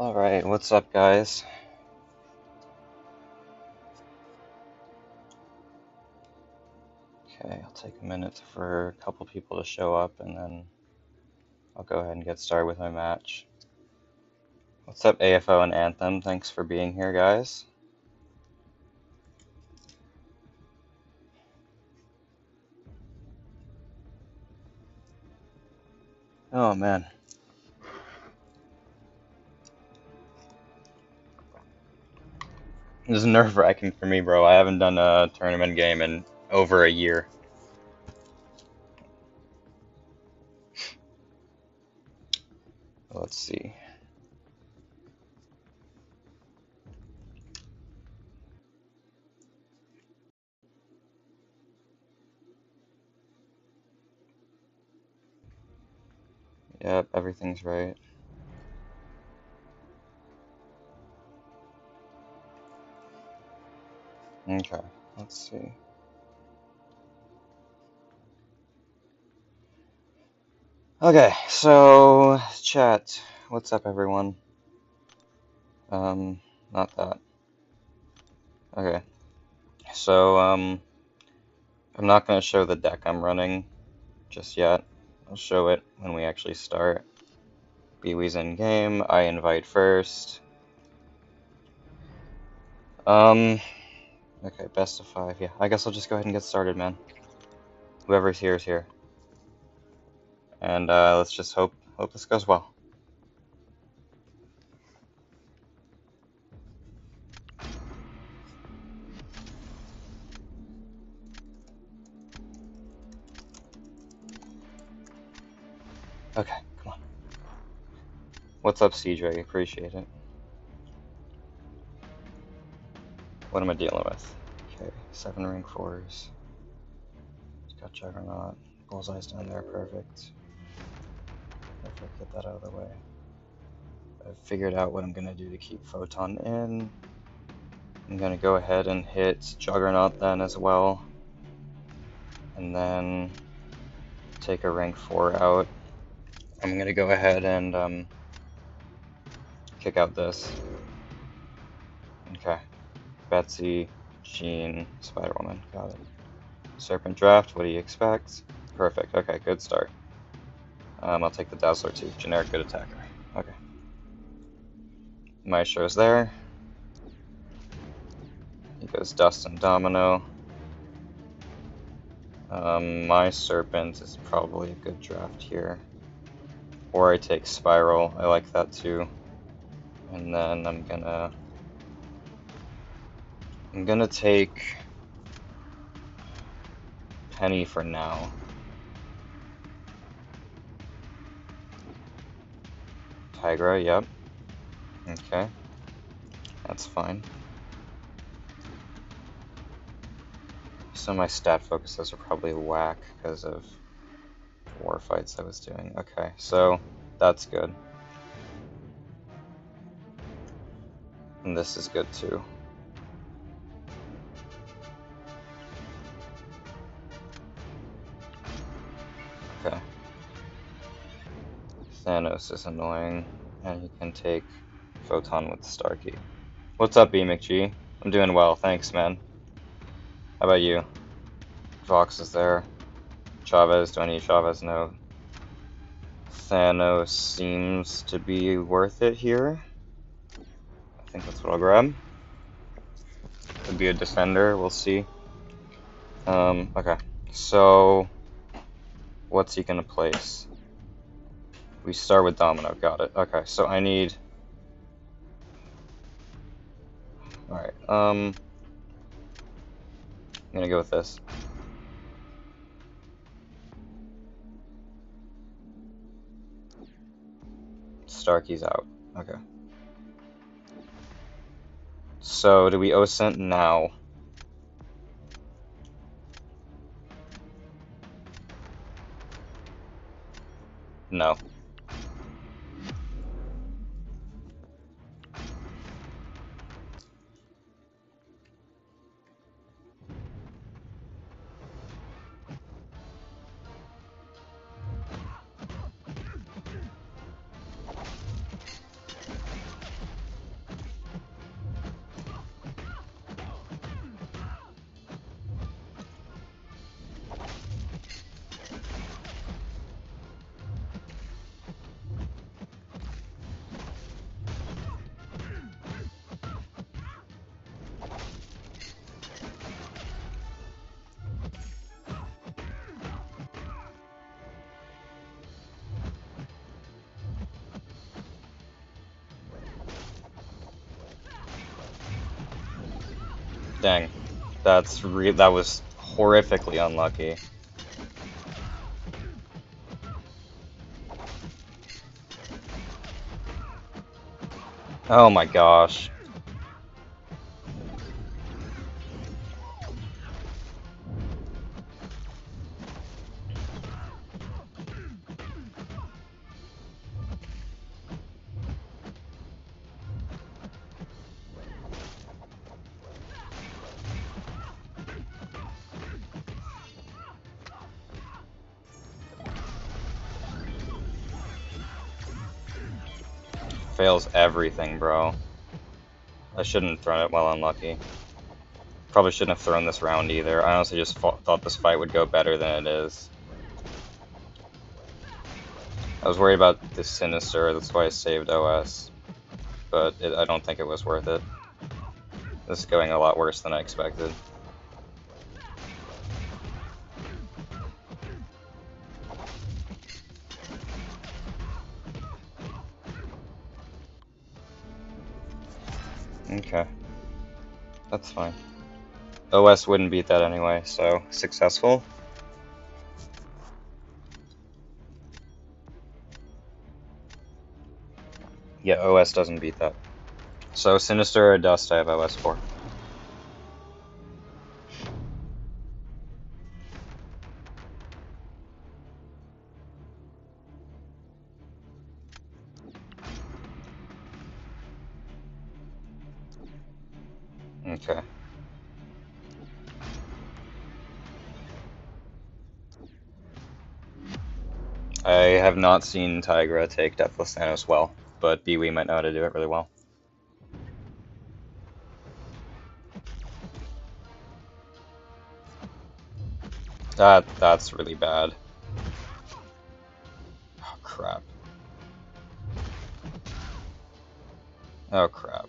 Alright, what's up, guys? Okay, I'll take a minute for a couple people to show up, and then I'll go ahead and get started with my match. What's up, AFO and Anthem? Thanks for being here, guys. Oh, man. This is nerve-wracking for me, bro. I haven't done a tournament game in over a year. Let's see. Yep, everything's right. Okay, let's see. Okay, so, chat. What's up, everyone? Not that. Okay, so, I'm not going to show the deck I'm running just yet. I'll show it when we actually start. Beewee's in game. I invite first. Okay, best of 5. Yeah, I guess I'll just go ahead and get started, man. Whoever's here is here. And let's just hope this goes well. Okay, come on. What's up, CJ? Appreciate it. What am I dealing with? Okay, 7 rank 4s. It's got Juggernaut. Bullseye's down there, perfect. Perfect, get that out of the way. I've figured out what I'm gonna do to keep Photon in. I'm gonna go ahead and hit Juggernaut then as well. And then take a rank 4 out. I'm gonna go ahead and kick out this. Okay. Betsy, Jean, Spider-Woman. Got it. Serpent Draft, what do you expect? Perfect. Okay, good start. I'll take the Dazzler too. Generic good attacker. Okay. Maestro's there. He goes Dust and Domino. My Serpent is probably a good draft here. Or I take Spiral. I like that too. And then I'm gonna take Penny for now. Tigra, yep. Okay. That's fine. Some of my stat focuses are probably whack because of war fights I was doing. Okay, so that's good. And this is good too. Okay. Thanos is annoying, and he can take Photon with Starkey. What's up, B McG? I'm doing well, thanks, man. How about you? Vox is there. Chavez, do I need Chavez? No. Thanos seems to be worth it here. I think that's what I'll grab. Could be a defender, we'll see. Okay. So, what's he gonna place? We start with Domino, got it. Okay, so I need... Alright, I'm gonna go with this. Starkey's out. Okay. So, do we OSINT now? No. Dang. That was horrifically unlucky. Oh my gosh. Fails everything, bro. I shouldn't have thrown it while unlucky. Probably shouldn't have thrown this round either. I honestly just thought this fight would go better than it is. I was worried about the Sinister, that's why I saved OS. But I don't think it was worth it. This is going a lot worse than I expected. Okay. That's fine. OS wouldn't beat that anyway, so successful. Yeah, OS doesn't beat that. So Sinister or Dust, I have OS for. Okay. I have not seen Tigra take Deathless Thanos well, but Beewee might know how to do it really well. That's really bad. Oh crap. Oh crap.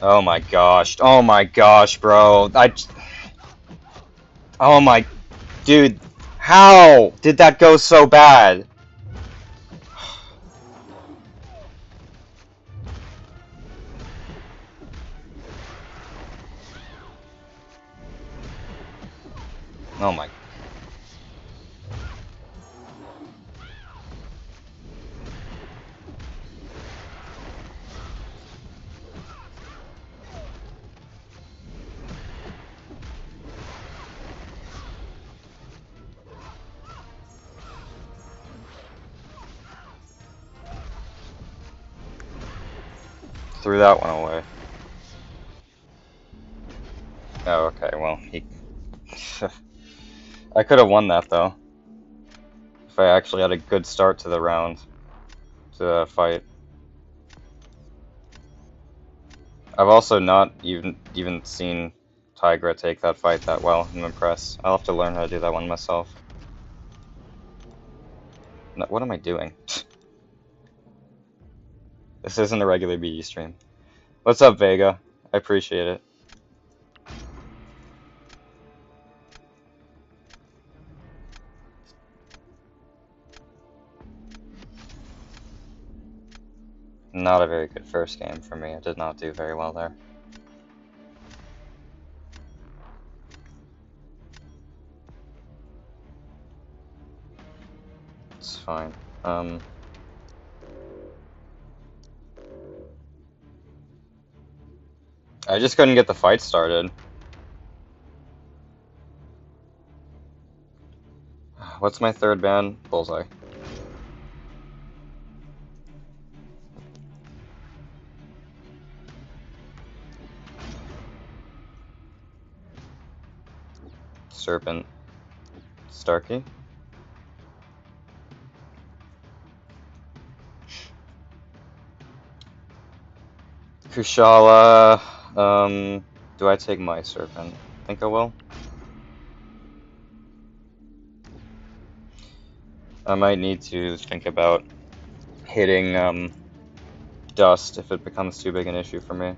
Oh my gosh. Oh my gosh, bro. Oh my... Dude, how did that go so bad? Oh my... Threw that one away. Oh, okay, well, he... I could have won that, though. If I actually had a good start to the round. To the fight. I've also not even seen Tigra take that fight that well. I'm impressed. I'll have to learn how to do that one myself. No, what am I doing? This isn't a regular BE stream. What's up, Vega? I appreciate it. Not a very good first game for me. I did not do very well there. It's fine. I just couldn't get the fight started. What's my third ban? Bullseye. Serpent. Starkey. Kushala. Do I take my Serpent? I think I will. I might need to think about hitting Dust if it becomes too big an issue for me.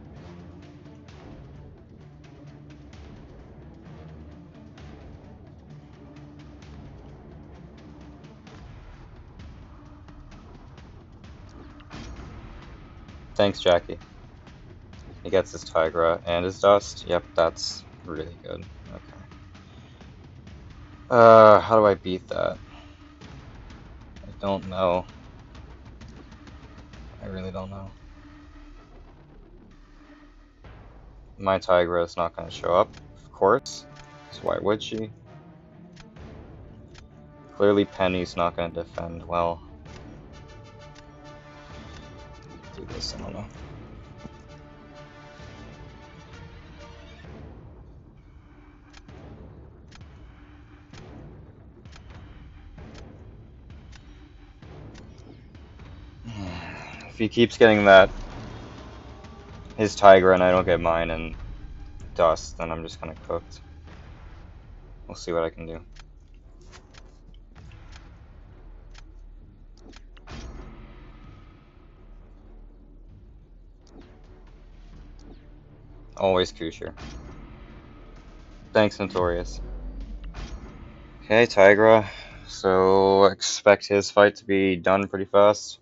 Thanks, Jackie. He gets his Tigra and his Dust. Yep, that's really good. Okay. How do I beat that? I don't know. I really don't know. My Tigra is not going to show up, of course. So why would she? Clearly Penny's not going to defend well. Do this, I don't know. If he keeps getting that, his Tigra, and I don't get mine and Dust, then I'm just kind of cooked. We'll see what I can do. Always Kusher. Thanks, Notorious. Okay, Tigra. So expect his fight to be done pretty fast.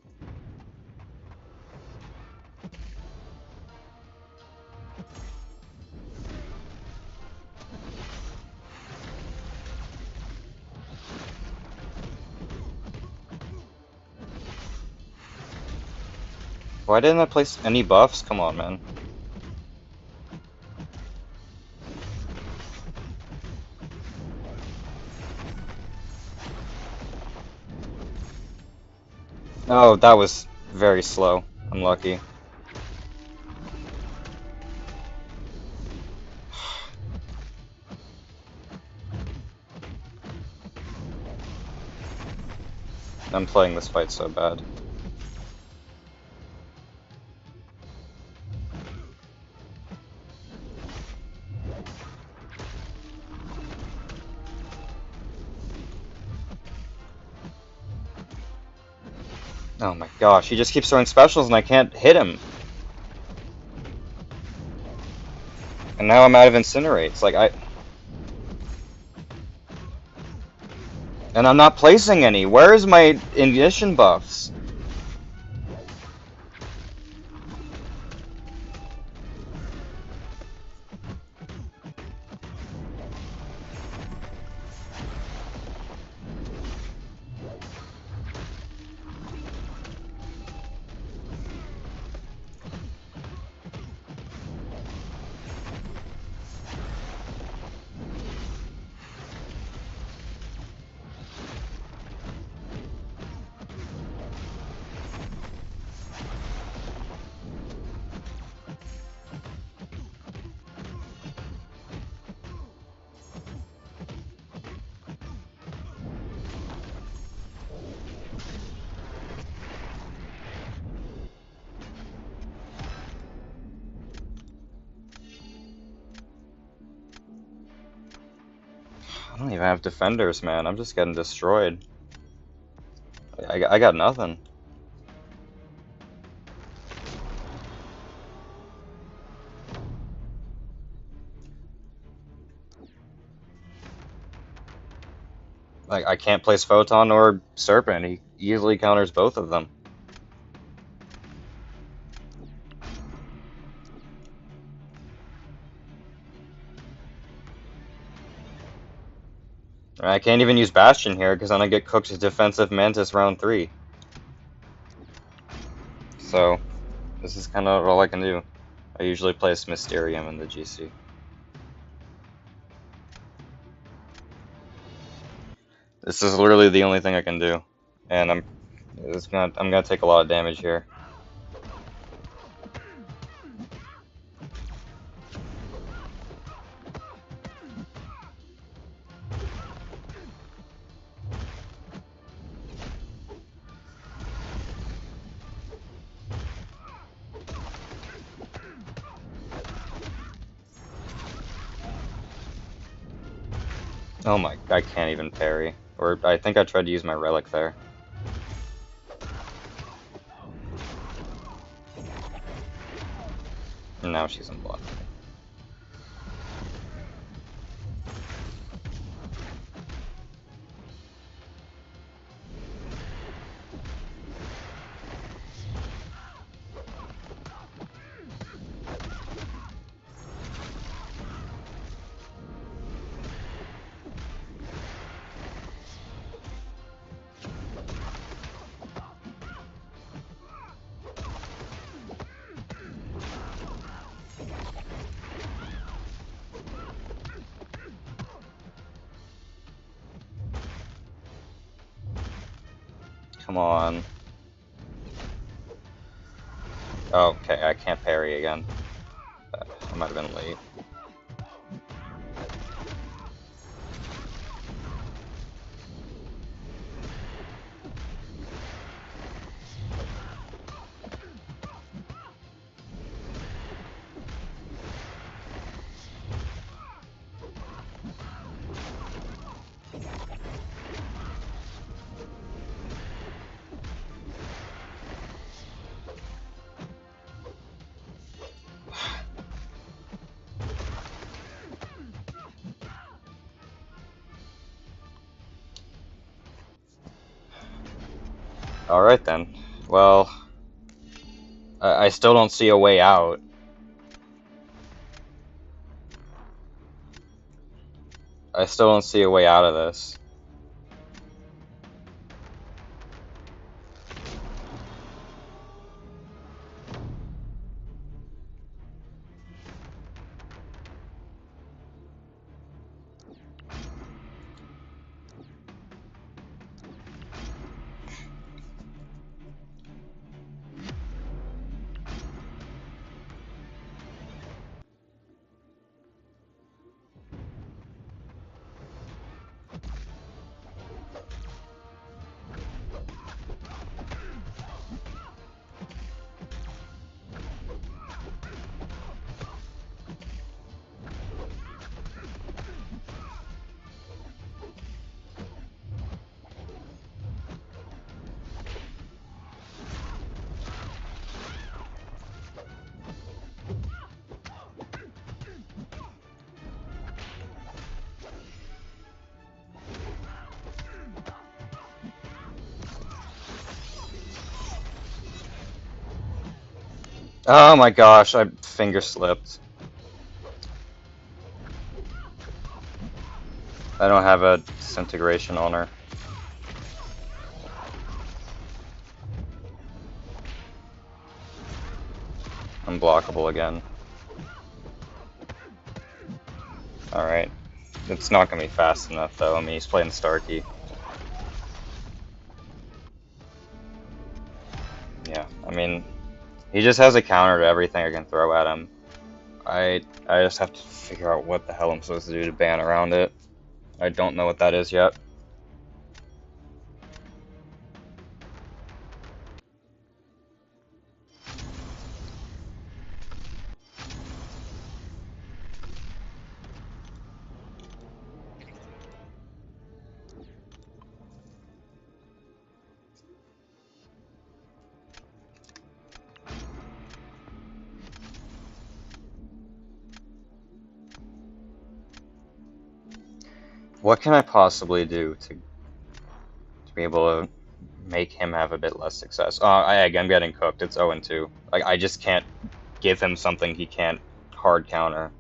Why didn't I place any buffs? Come on, man. Oh, that was very slow. Unlucky. I'm playing this fight so bad. Oh my gosh, he just keeps throwing specials and I can't hit him. And now I'm out of Incinerates. And I'm not placing any. Where is my ignition buffs? I don't even have defenders, man. I'm just getting destroyed. I got nothing. Like, I can't place Photon or Serpent. He easily counters both of them. I can't even use Bastion here because then I get cooked to defensive Mantis round 3. So, this is kind of all I can do. I usually place Mysterium in the GC. This is literally the only thing I can do, and I'm gonna take a lot of damage here. Oh my, I can't even parry. Or I think I tried to use my relic there. And now she's unblocked. Come on. Oh, okay, I can't parry again. I might have been late. Alright then. Well, I still don't see a way out. I still don't see a way out of this. Oh my gosh, I finger slipped. I don't have a disintegration on her. Unblockable again. Alright. It's not gonna be fast enough though. I mean, he's playing Starkey. Yeah, I mean, he just has a counter to everything I can throw at him. I just have to figure out what the hell I'm supposed to do to ban around it. I don't know what that is yet. What can I possibly do to be able to make him have a bit less success? I'm getting cooked. It's 0-2. Like, I just can't give him something he can't hard counter.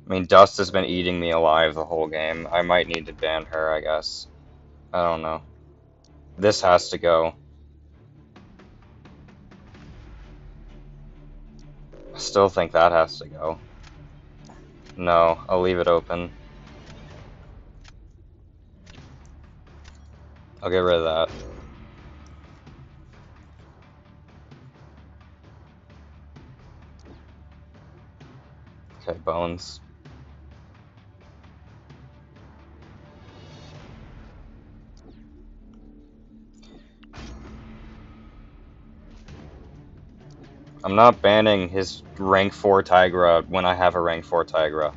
I mean, Dust has been eating me alive the whole game. I might need to ban her, I guess. I don't know. This has to go. I still think that has to go. No, I'll leave it open. I'll get rid of that. Okay, bones. I'm not banning his rank 4 Tigra when I have a rank 4 Tigra.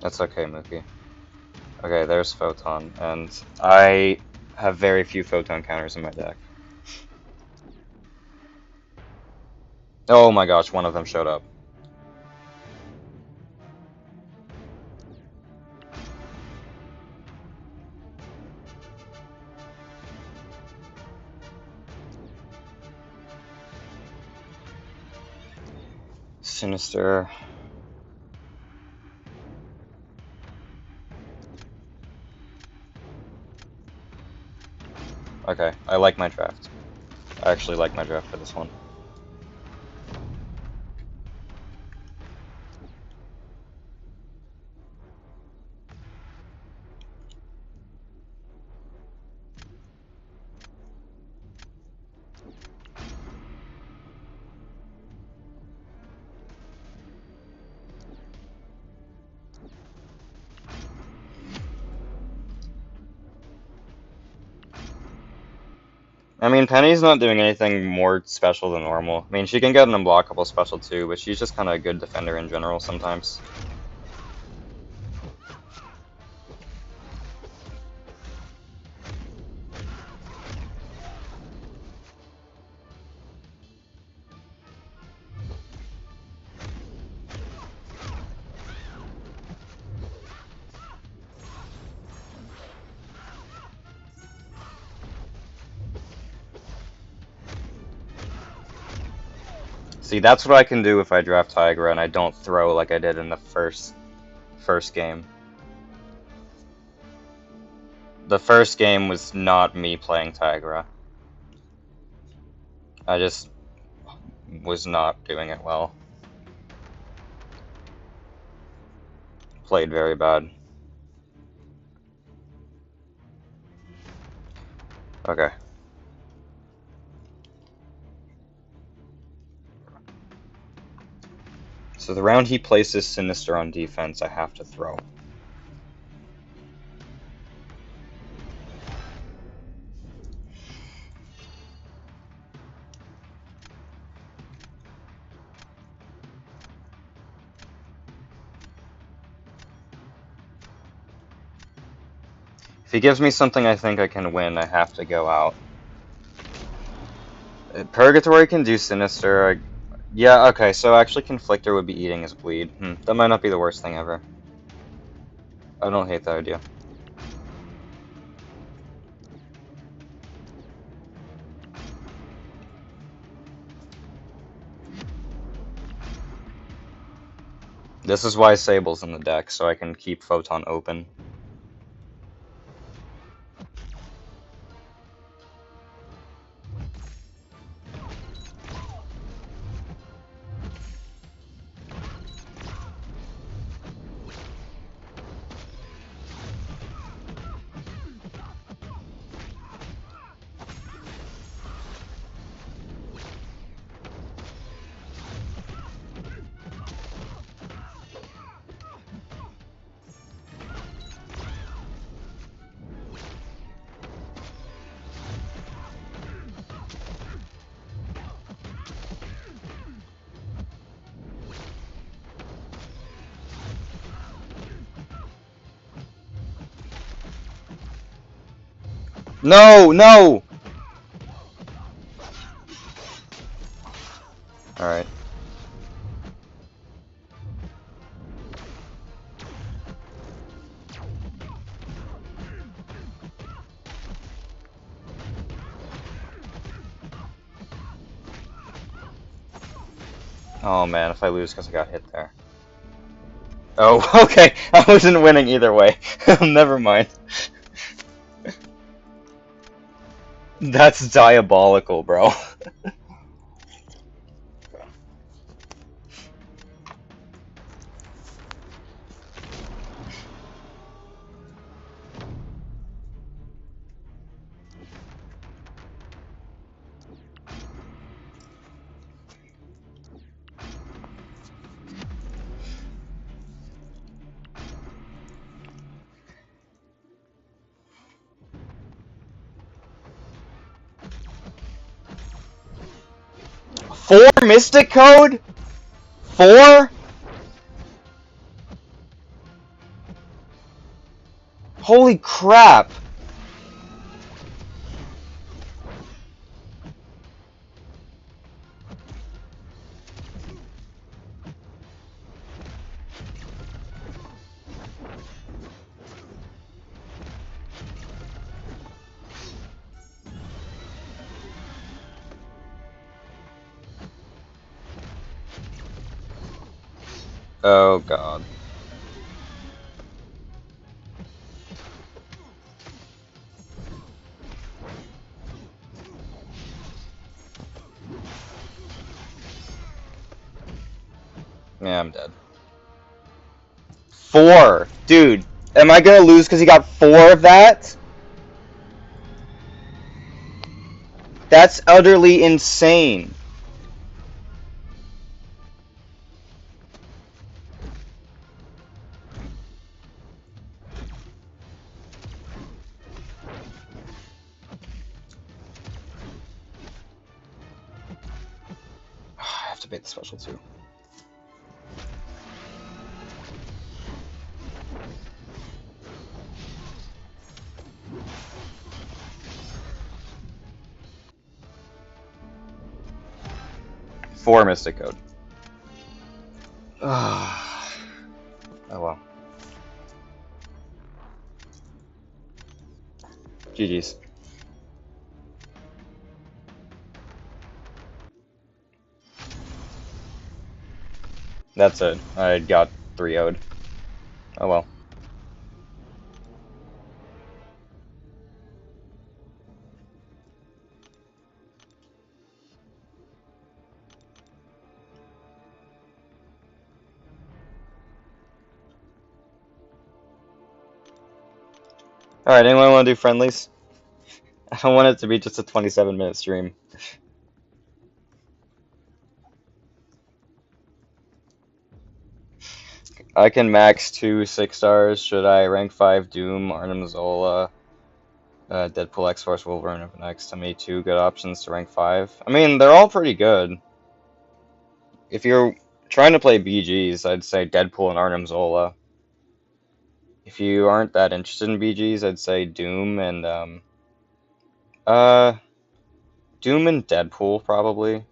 That's okay, Mookie. Okay, there's Photon, and I have very few Photon counters in my deck. Oh my gosh, one of them showed up. Sinister. Okay, I like my draft. I actually like my draft for this one. I mean, Penny's not doing anything more special than normal. I mean, she can get an unblockable special too, but she's just kind of a good defender in general sometimes. See, that's what I can do if I draft Tigra and I don't throw like I did in the first game. The first game was not me playing Tigra. I just was not doing it well. Played very bad. Okay. So the round he places Sinister on defense, I have to throw. If he gives me something I think I can win, I have to go out. Purgatory can do Sinister. Yeah, okay, so actually Conflictor would be eating his bleed. That might not be the worst thing ever. I don't hate that idea. This is why Sable's in the deck, so I can keep Photon open. No, no! Alright. Oh man, if I lose because I got hit there. Oh, okay. I wasn't winning either way. Never mind. That's diabolical, bro. Four Mystic Code? Four? Holy crap! Oh god. Yeah, I'm dead. 4! Dude, am I gonna lose because he got 4 of that? That's utterly insane. I have to bait the special too. Four Mystic Code. Oh well. GG's. That's it. I got 3-0'd. Oh well. Alright, anyone want to do friendlies? I don't want it to be just a 27-minute stream. I can max 2 6-stars. Should I rank 5 Doom, Arnim Zola, Deadpool, X-Force, Wolverine up next? To me, 2 good options to rank 5. I mean, they're all pretty good. If you're trying to play BGs, I'd say Deadpool and Arnim Zola. If you aren't that interested in BGs, I'd say Doom and Deadpool probably.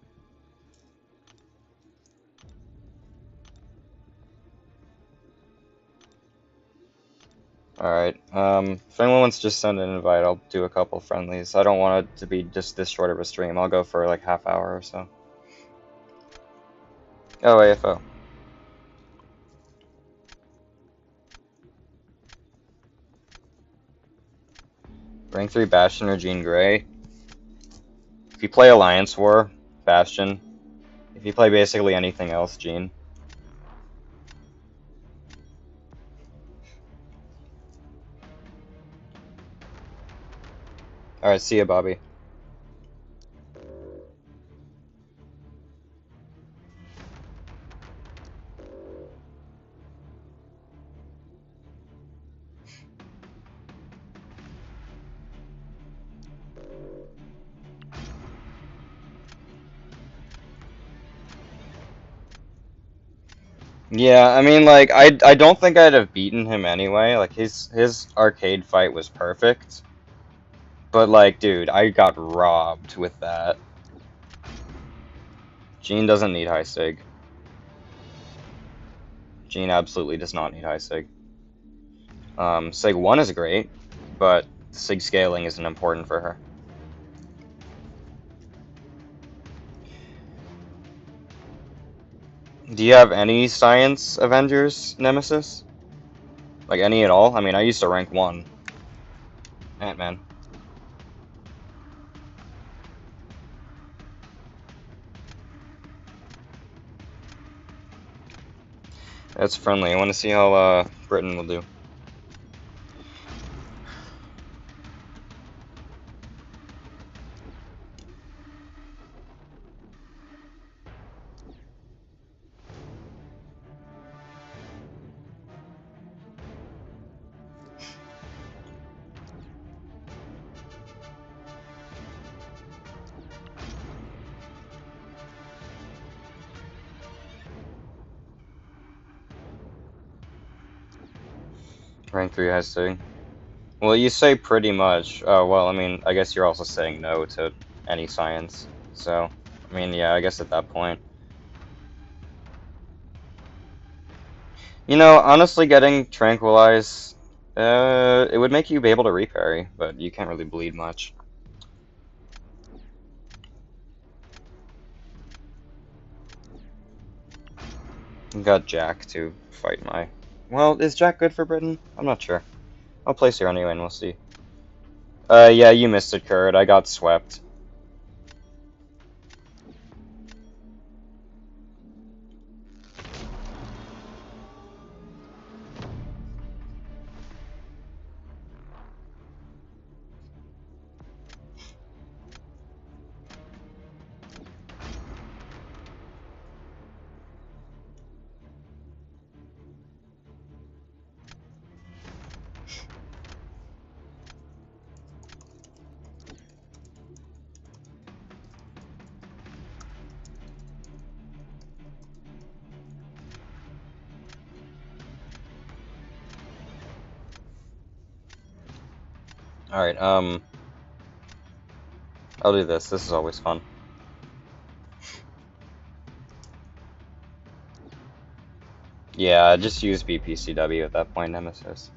Alright, if anyone wants to just send an invite, I'll do a couple friendlies. I don't want it to be just this short of a stream. I'll go for like half hour or so. Oh, AFO. Rank 3 Bastion or Jean Grey. If you play Alliance War, Bastion. If you play basically anything else, Jean. Alright, see ya, Bobby. Yeah, I mean, like, I don't think I'd have beaten him anyway. Like, his arcade fight was perfect. But, like, dude, I got robbed with that. Jean doesn't need high sig. Jean absolutely does not need high sig. Sig 1 is great, but sig scaling isn't important for her. Do you have any Science Avengers Nemesis? Like, any at all? I mean, I used to rank 1. Ant-Man. That's friendly. I want to see how Britain will do. Rank 3 high sig. Well, you say pretty much. Oh, well, I mean, I guess you're also saying no to any science. So, I mean, yeah, I guess at that point. You know, honestly, getting Tranquilize, it would make you be able to reparry, but you can't really bleed much. Got Jack to fight my... Well, is Jack good for Britain? I'm not sure. I'll place her anyway and we'll see. Yeah, you missed it, Kurt. I got swept. Alright, I'll do this. This is always fun. Yeah, just use BPCW at that point, Nemesis.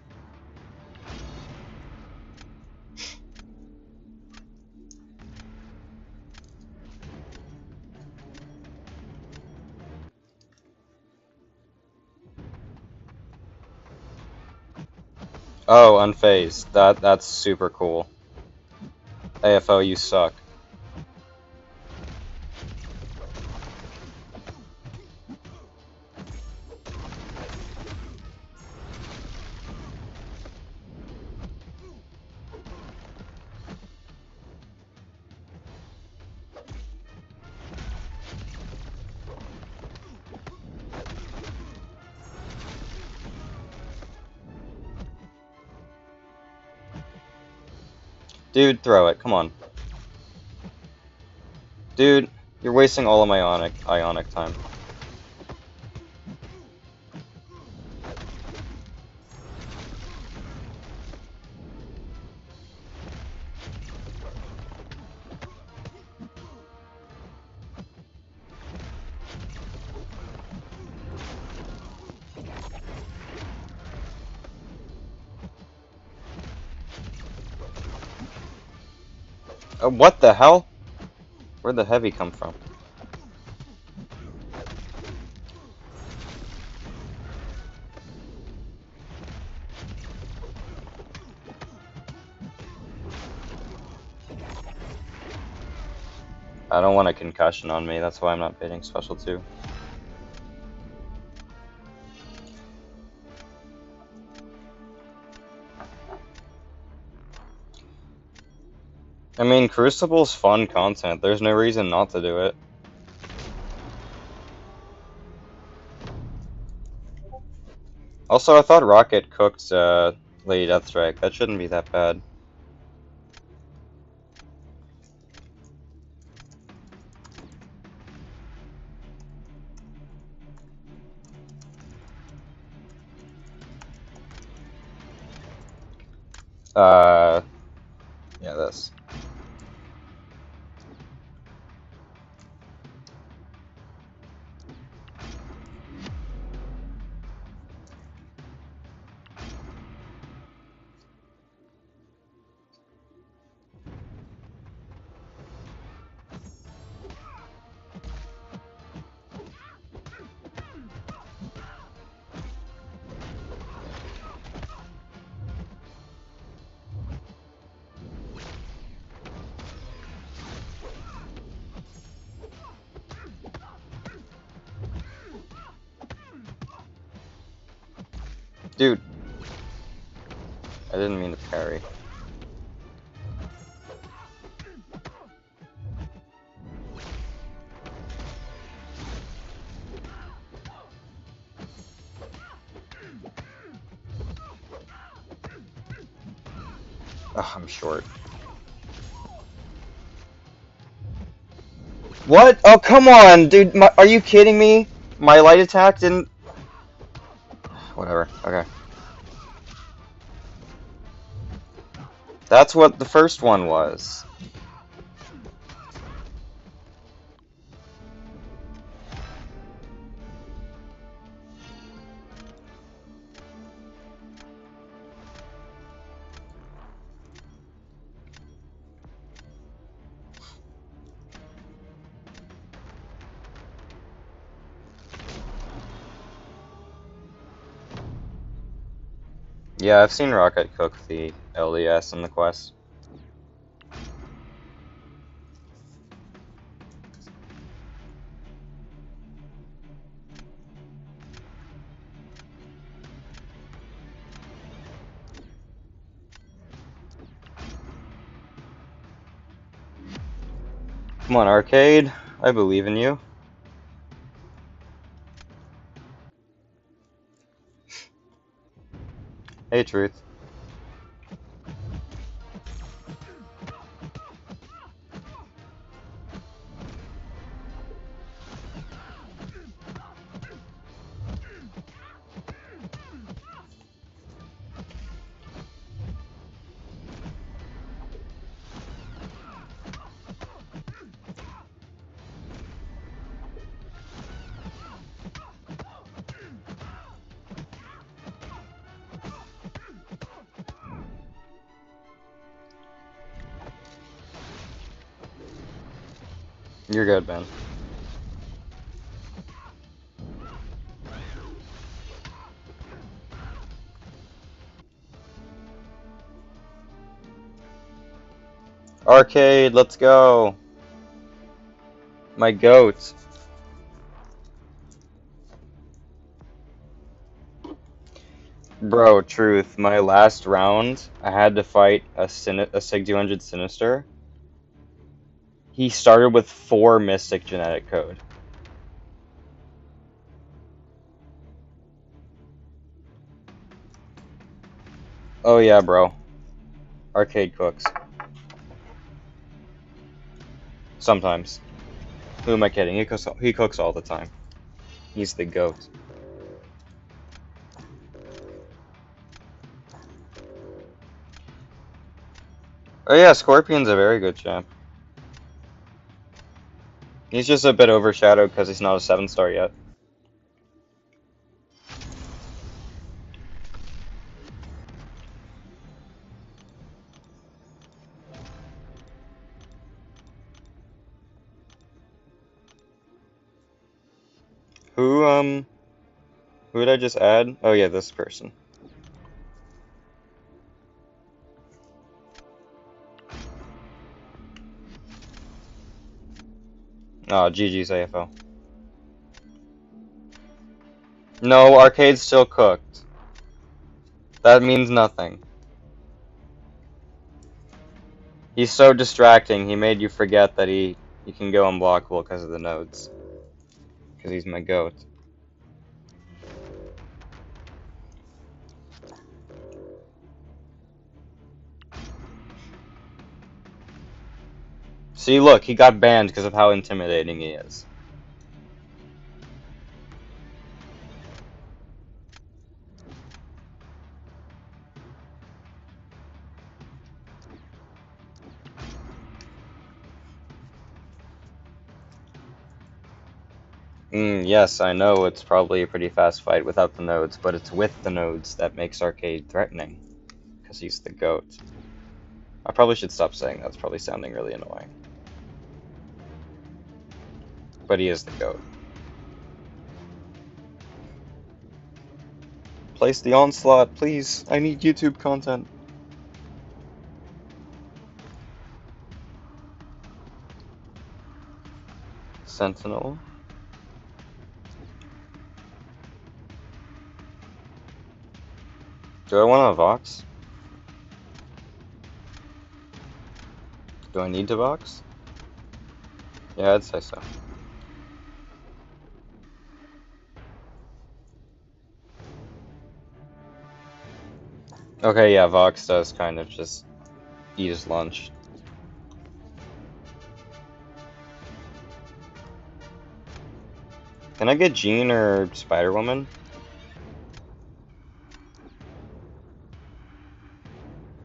Oh, unfazed. That's super cool. AFO, you suck. Dude, throw it. Come on. Dude, you're wasting all of my ionic time. What the hell? Where'd the heavy come from? I don't want a concussion on me, that's why I'm not baiting special 2. I mean, Crucible's fun content, there's no reason not to do it. Also, I thought Rocket cooked Lady Deathstrike, that shouldn't be that bad. Yeah, this. Dude. I didn't mean to parry. Ugh, I'm short. What? Oh, come on, dude. Are you kidding me? My light attack didn't... Whatever. Okay. That's what the first one was. Yeah, I've seen Rocket cook the LDS in the quest. Come on, Arcade. I believe in you. Hey, Truth. You're good, man. Arcade, let's go. My goat. Bro, truth. My last round, I had to fight a Sig 200 Sinister. He started with 4 Mystic genetic code. Oh yeah, bro. Arcade cooks. Sometimes. Who am I kidding? He cooks all the time. He's the goat. Oh yeah, Scorpion's a very good champ. He's just a bit overshadowed because he's not a 7-star yet. Who did I just add? Oh yeah, this person. Oh, GG's AFL. No, Arcade's still cooked. That means nothing. He's so distracting, he made you forget that he can go unblockable because of the nodes. Because he's my goat. See, look, he got banned because of how intimidating he is. Yes, I know it's probably a pretty fast fight without the nodes, but it's with the nodes that makes Arcade threatening. Because he's the GOAT. I probably should stop saying that, it's probably sounding really annoying. But he is the GOAT. Place the onslaught, please. I need YouTube content. Sentinel. Do I want a Vox? Do I need to Vox? Yeah, I'd say so. Okay, yeah, Vox does kind of just eat his lunch. Can I get Jean or Spider-Woman?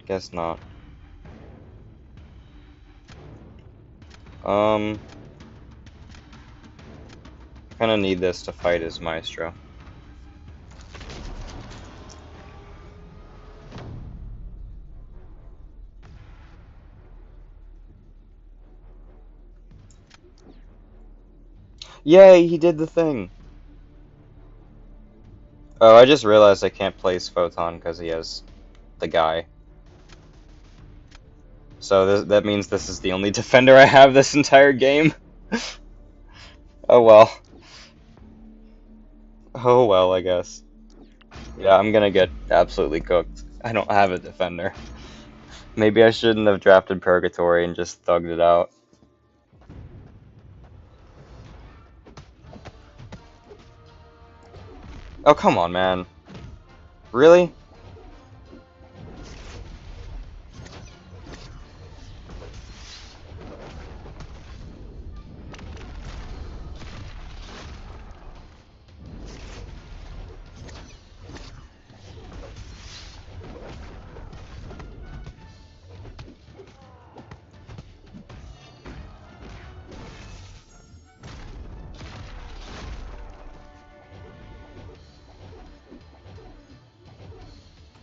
Guess not. Kinda need this to fight his Maestro. Yay, he did the thing! Oh, I just realized I can't place Photon because he has the guy. So that means this is the only defender I have this entire game. Oh well. Oh well, I guess. Yeah, I'm gonna get absolutely cooked. I don't have a defender. Maybe I shouldn't have drafted Purgatory and just thugged it out. Oh, come on, man. Really?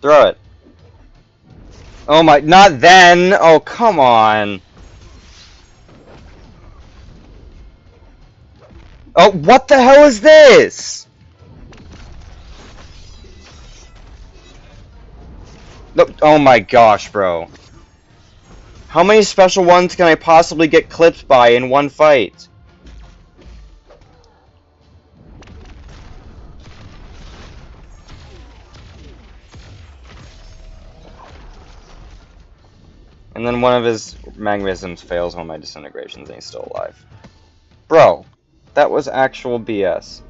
Throw it. Oh my, not then! Oh, come on! Oh, what the hell is this? No, oh my gosh, bro. How many special ones can I possibly get clipped by in one fight? And then one of his magnetisms fails on my disintegrations and he's still alive. Bro, that was actual BS.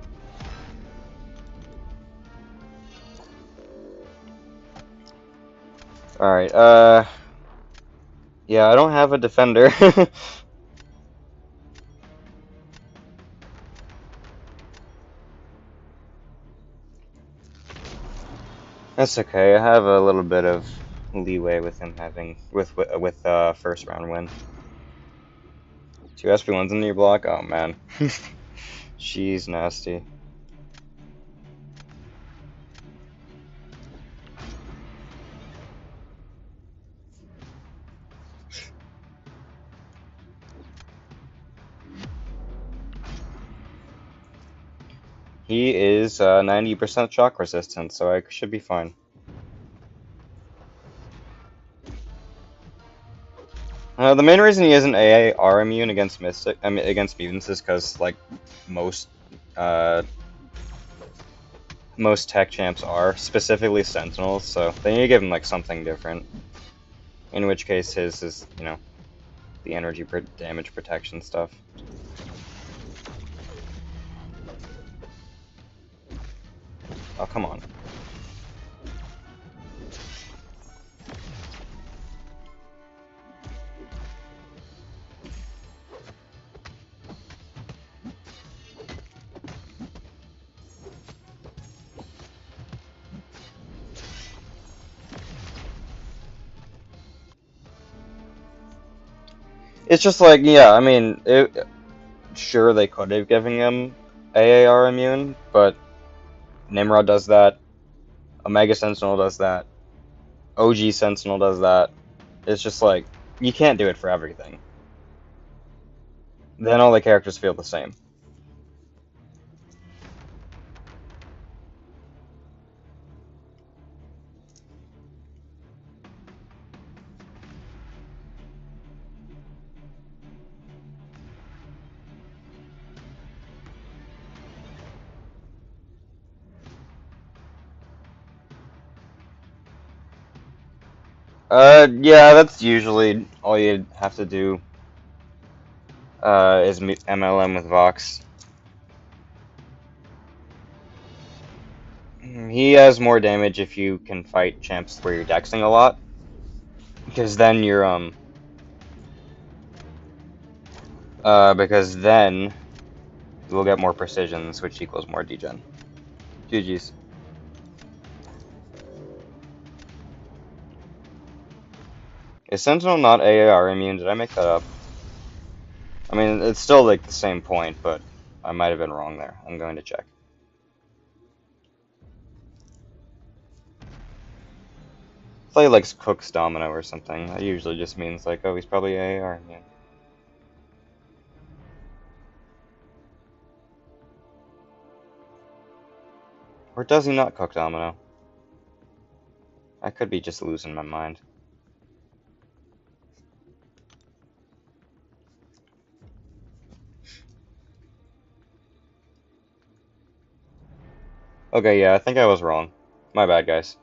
Alright, yeah, I don't have a defender. That's okay, I have a little bit of leeway with him having, with first round win. 2 SP1s in your block? Oh man. She's nasty. He is 90% shock resistant, so I should be fine. The main reason he isn't AAR immune against against mutants is because like most most tech champs are, specifically Sentinels, so they need to give him like something different. In which case his is, you know, the energy damage protection stuff. Oh, come on. It's just like, yeah, I mean, sure they could have given him AAR immune, but Nimrod does that, Omega Sentinel does that, OG Sentinel does that. It's just like, you can't do it for everything. Then all the characters feel the same. Yeah, that's usually all you have to do, is MLM with Vox. He has more damage if you can fight champs where you're dexing a lot, because then you're, because then you will get more precisions, which equals more degen. GG's. Is Sentinel not AAR immune? Did I make that up? I mean, it's still like the same point, but I might have been wrong there. I'm going to check. I thought he likes Cook's Domino or something. That usually just means like, oh, he's probably AAR immune. Or does he not cook Domino? I could be just losing my mind. Okay, yeah, I think I was wrong. My bad, guys.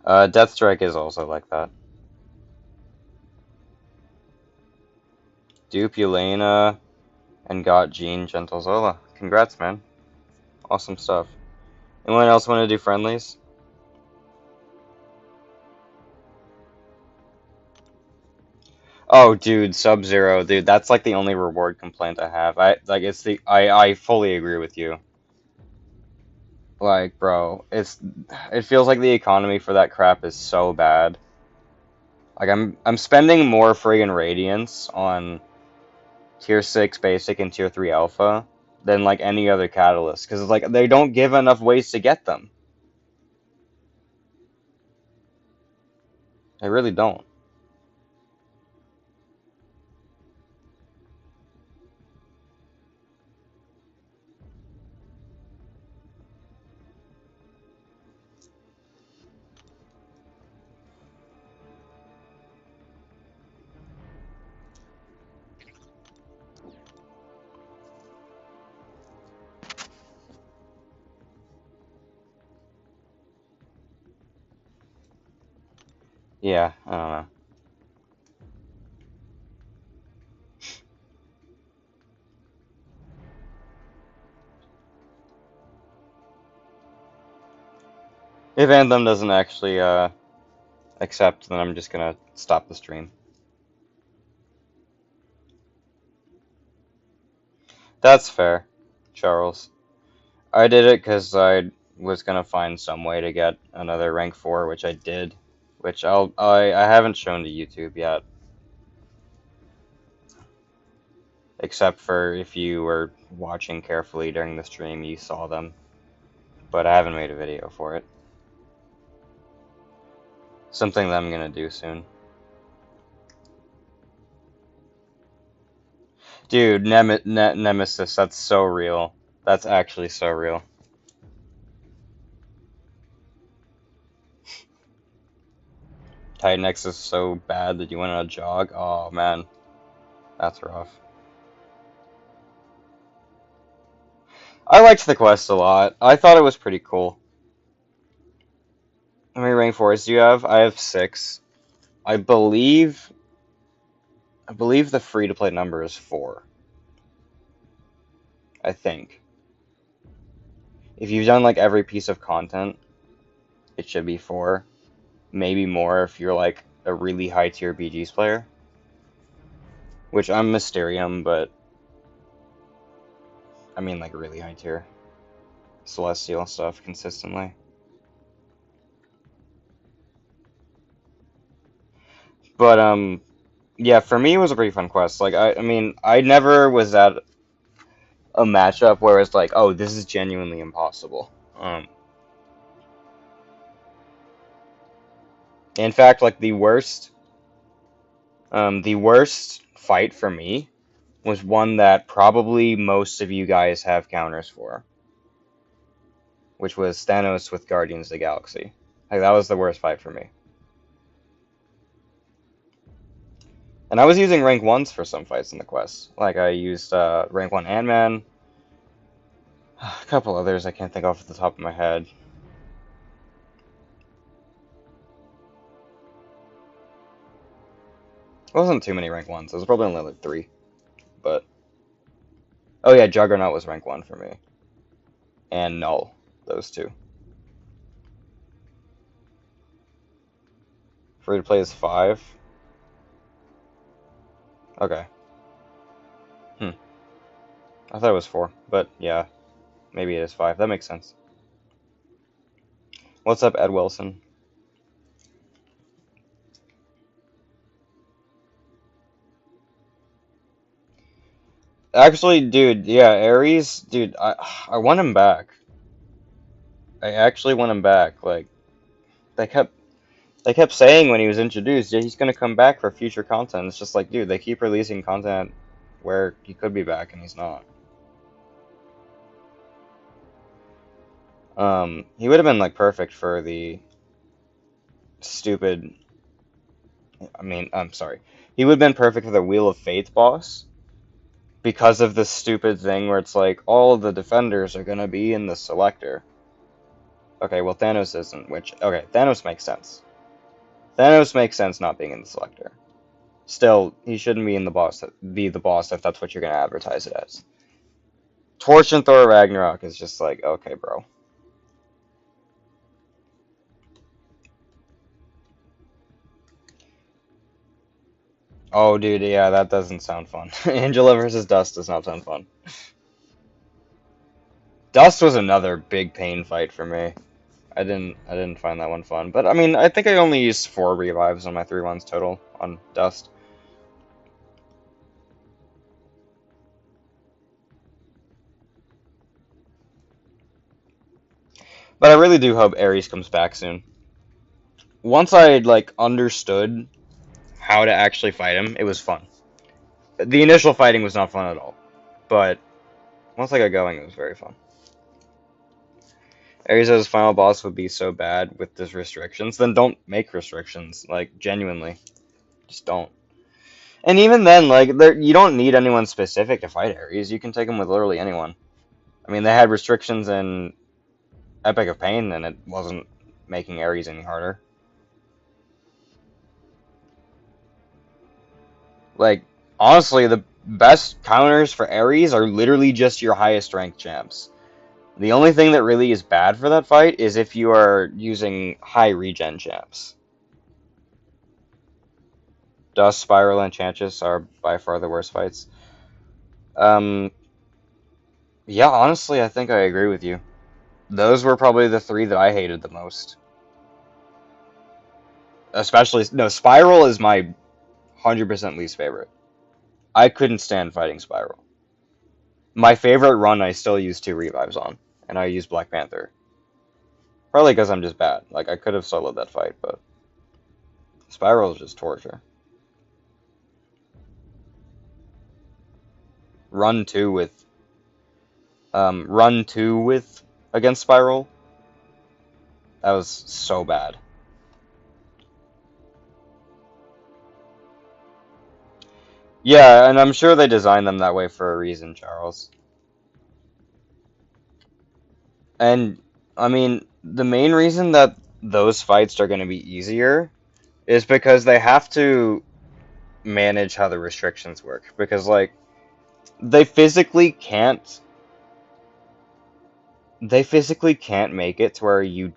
Deathstrike is also like that. Dupe, Elena, and got Jean Gentle-Zola. Congrats, man. Awesome stuff. Anyone else want to do friendlies? Oh, dude, Sub-Zero, dude, that's like the only reward complaint I have. I fully agree with you. Like, bro, it feels like the economy for that crap is so bad. Like I'm spending more friggin' radiance on tier 6 basic and tier 3 alpha than like any other catalyst, because like they don't give enough ways to get them. They really don't. Yeah, I don't know. If Anthem doesn't actually accept, then I'm just gonna stop the stream. That's fair, Charles. I did it because I was gonna find some way to get another rank 4, which I did, which I haven't shown to YouTube yet, except for if you were watching carefully during the stream, you saw them, but I haven't made a video for it. Something that I'm gonna do soon. Dude, Nemesis, that's so real. That's actually so real. Titan X is so bad that you went on a jog. Oh man, that's rough. I liked the quest a lot. I thought it was pretty cool. How many rank 4s do you have? I have 6. I believe the free-to-play number is 4. I think. If you've done like every piece of content, it should be 4. Maybe more if you're like a really high tier BGs player. Which I'm Mysterium, but I mean like really high tier. Celestial stuff consistently. But yeah, for me it was a pretty fun quest. Like I mean, I never was at a matchup where it's like, oh, this is genuinely impossible. In fact, like the worst fight for me was one that probably most of you guys have counters for, which was Thanos with Guardians of the Galaxy. Like that was the worst fight for me. And I was using rank 1s for some fights in the quest. Like I used rank 1 Ant-Man, a couple others I can't think off the top of my head. It wasn't too many rank 1s. It was probably only like 3. But oh yeah, Juggernaut was rank 1 for me. And Null, those two. Free to play is 5. Okay. I thought it was 4, but yeah, maybe it is 5. That makes sense. What's up, Ed Wilson? Actually, dude, yeah, Ares, dude, I want him back. I actually want him back. Like, they kept saying when he was introduced, yeah, he's gonna come back for future content. It's just like, dude, they keep releasing content where he could be back and he's not. He would have been like perfect for the stupid. I mean, I'm sorry. He would have been perfect for the Wheel of Fate boss because of this stupid thing where it's like all of the defenders are gonna be in the selector. Okay, well Thanos isn't, which okay, Thanos makes sense. Thanos makes sense not being in the selector. Still, he shouldn't be in the boss. Be the boss if that's what you're gonna advertise it as. Torch and Thor Ragnarok is just like, okay, bro. Oh, dude, yeah, that doesn't sound fun. Angela versus Dust does not sound fun. Dust was another big pain fight for me. I didn't find that one fun. But I mean, I think I only used 4 revives on my 3 ones total on Dust. But I really do hope Ares comes back soon. Once I like understood how to actually fight him, it was fun. The initial fighting was not fun at all, but once I got going, it was very fun. Ares as final boss would be so bad with these restrictions, then don't make restrictions. Like, genuinely. Just don't. And even then, like, you don't need anyone specific to fight Ares. You can take him with literally anyone. I mean, they had restrictions in Epic of Pain, and it wasn't making Ares any harder. Like, honestly, the best counters for Ares are literally just your highest ranked champs. The only thing that really is bad for that fight is if you are using high regen champs. Dust, Spiral, and Enchantress are by far the worst fights. Yeah, honestly, I think I agree with you. Those were probably the three that I hated the most. Especially, no, Spiral is my 100% least favorite. I couldn't stand fighting Spiral. My favorite run I still use 2 revives on, and I use Black Panther. Probably because I'm just bad. Like, I could have soloed that fight, but Spiral is just torture. Run 2 with against Spiral. That was so bad. Yeah, and I'm sure they designed them that way for a reason, Charles. And I mean, the main reason that those fights are going to be easier is because they have to manage how the restrictions work. Because like they physically can't make it to where you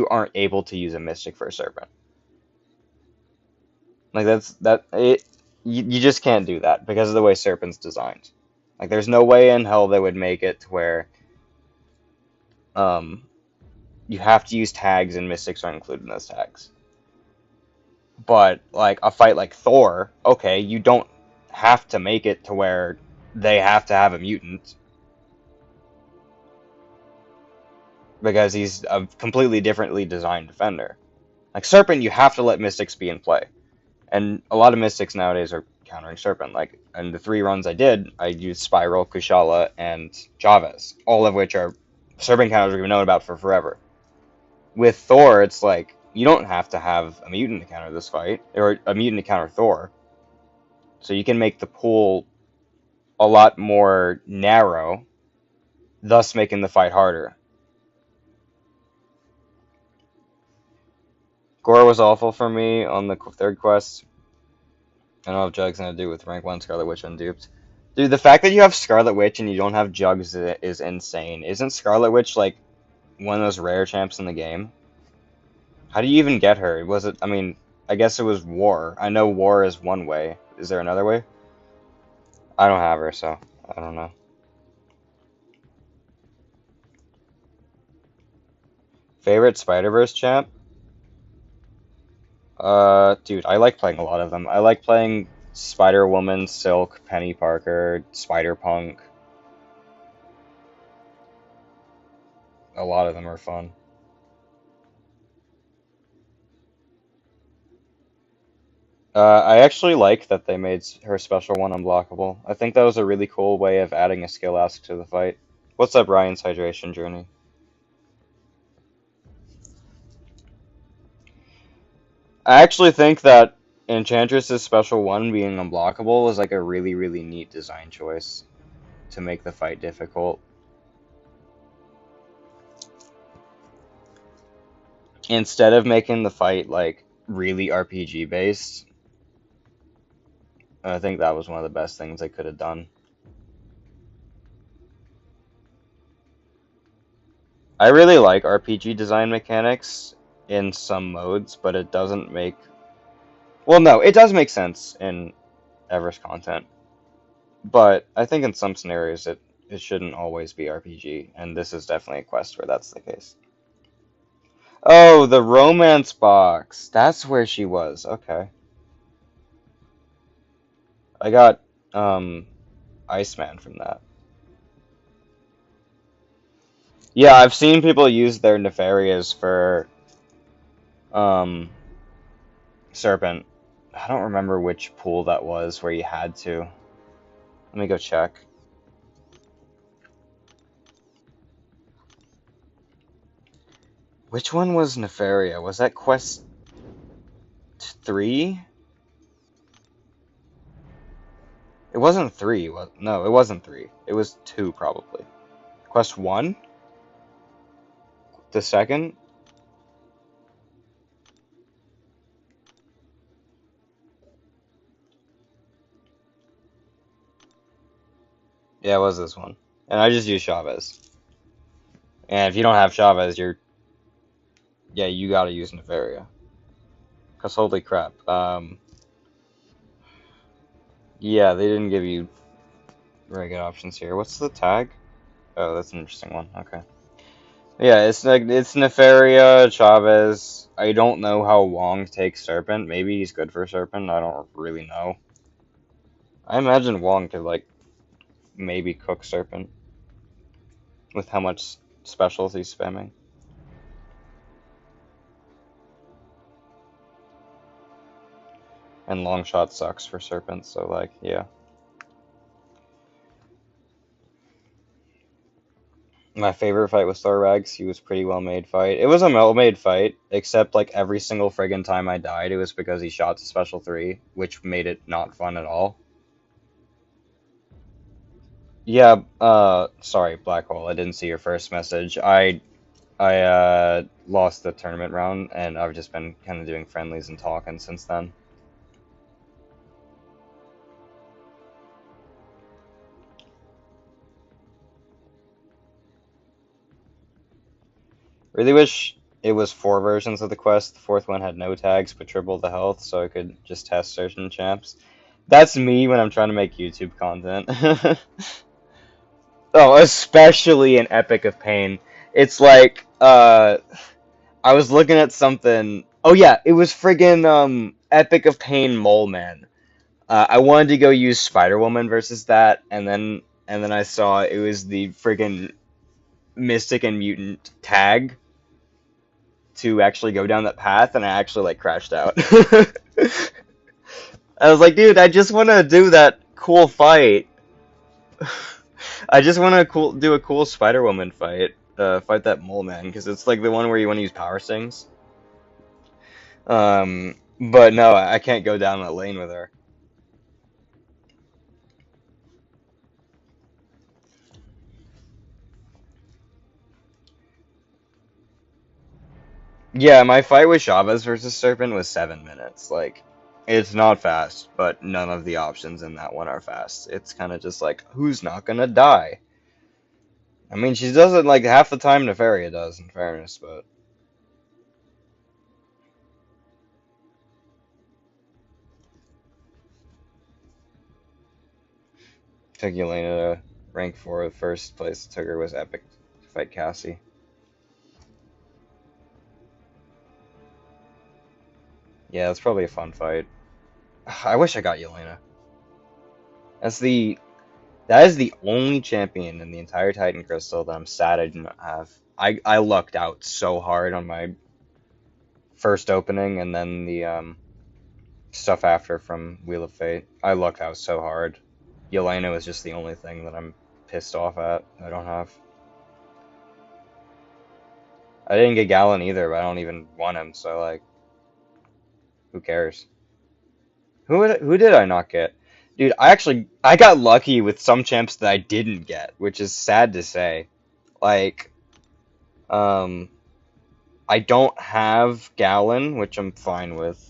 aren't able to use a Mystic for a Serpent. Like you just can't do that because of the way Serpent's designed. Like there's no way in hell they would make it to where um you have to use tags and Mystics are included in those tags. But like a fight like Thor, okay, you don't have to make it to where they have to have a mutant because he's a completely differently designed defender. Like Serpent, you have to let Mystics be in play, and a lot of Mystics nowadays are countering Serpent. Like in the 3 runs I did, I used Spiral, Kushala, and Chavez, all of which are Serpent counters we've known about for forever. With Thor, it's like you don't have to have a mutant to counter this fight, or a mutant to counter Thor. So you can make the pool a lot more narrow, thus making the fight harder. Gore was awful for me on the 3rd quest. I don't know if Jug's gonna do with rank 1 Scarlet Witch unduped. Dude, the fact that you have Scarlet Witch and you don't have Jugs is insane. Isn't Scarlet Witch like one of those rare champs in the game? How do you even get her? Was it, I mean, I guess it was War. I know War is one way. Is there another way? I don't have her, so I don't know. Favorite Spider-Verse champ? Dude, I like playing a lot of them. I like playing Spider-Woman, Silk, Penny Parker, Spider-Punk. A lot of them are fun. I actually like that they made her special one unblockable. I think that was a really cool way of adding a skill ask to the fight. What's up, Ryan's hydration journey? I actually think that Enchantress's special one being unblockable is like a really, really neat design choice to make the fight difficult. Instead of making the fight like really RPG based, I think that was one of the best things they could have done. I really like RPG design mechanics in some modes, but it doesn't make... Well, no, it does make sense in Everest content. But I think in some scenarios it shouldn't always be RPG, and this is definitely a quest where that's the case. Oh, the romance box! That's where she was. Okay. I got, Iceman from that. Yeah, I've seen people use their Nefarious for um Serpent. I don't remember which pool that was where you had to. Let me go check. Which one was Nefaria? Was that quest 3? It wasn't 3. No, it wasn't 3. It was 2 probably. Quest 1? The second? Yeah, it was this one. And I just used Chavez. And if you don't have Chavez, yeah, you gotta use Nefaria. Cause holy crap. Yeah, they didn't give you very good options here. What's the tag? Oh, that's an interesting one. Okay. Yeah, it's Nefaria, Chavez. I don't know how Wong takes Serpent. Maybe he's good for Serpent. I don't really know. I imagine Wong could like maybe cook Serpent with how much specials he's spamming. And long shot sucks for Serpent, so like, yeah. My favorite fight was Thorax. He was pretty well made fight. It was a well made fight, except like every single friggin' time I died, it was because he shot to special 3, which made it not fun at all. Yeah, sorry, Black Hole. I didn't see your first message. I lost the tournament round, and I've just been kind of doing friendlies and talking since then. Really wish it was 4 versions of the quest. The fourth one had no tags, but triple the health, so I could just test certain champs. That's me when I'm trying to make YouTube content. Oh, especially in Epic of Pain. It's like, I was looking at something. Oh yeah, it was friggin' Epic of Pain Mole Man. I wanted to go use Spider Woman versus that, and then I saw it was the friggin' Mystic and Mutant tag to actually go down that path, and I actually like crashed out. I was like, dude, I just want to do that cool fight. I just want to do a cool Spider Woman fight, fight that Mole Man, because it's like the one where you want to use Power Stings. But no, I can't go down that lane with her. Yeah, my fight with Chavez versus Serpent was 7 minutes. Like, it's not fast, but none of the options in that one are fast. It's kind of just like, who's not gonna die? I mean, she does it like half the time Nefaria does, in fairness, but... Took Yelena to rank 4. The first place it took her was Epic to fight Cassie. Yeah, that's probably a fun fight. I wish I got Yelena. That is the only champion in the entire Titan Crystal that I'm sad I do not have. I lucked out so hard on my first opening and then the stuff after from Wheel of Fate. I lucked out so hard. Yelena was just the only thing that I'm pissed off at. I don't have. I didn't get Gallon either, but I don't even want him, so like, who cares? Who did I not get? Dude, I got lucky with some champs that I didn't get, which is sad to say. Like, um, I don't have Gallon, which I'm fine with.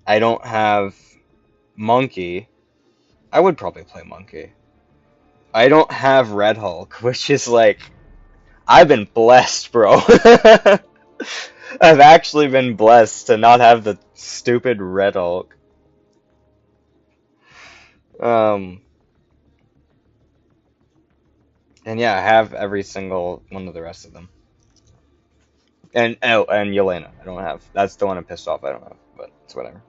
I don't have Monkey. I would probably play Monkey. I don't have Red Hulk, which is like, I've been blessed, bro. I've actually been blessed to not have the stupid Red Hulk. Um, and yeah, I have every single one of the rest of them. And Yelena, I don't have. That's the one I'm pissed off I don't have, but it's whatever.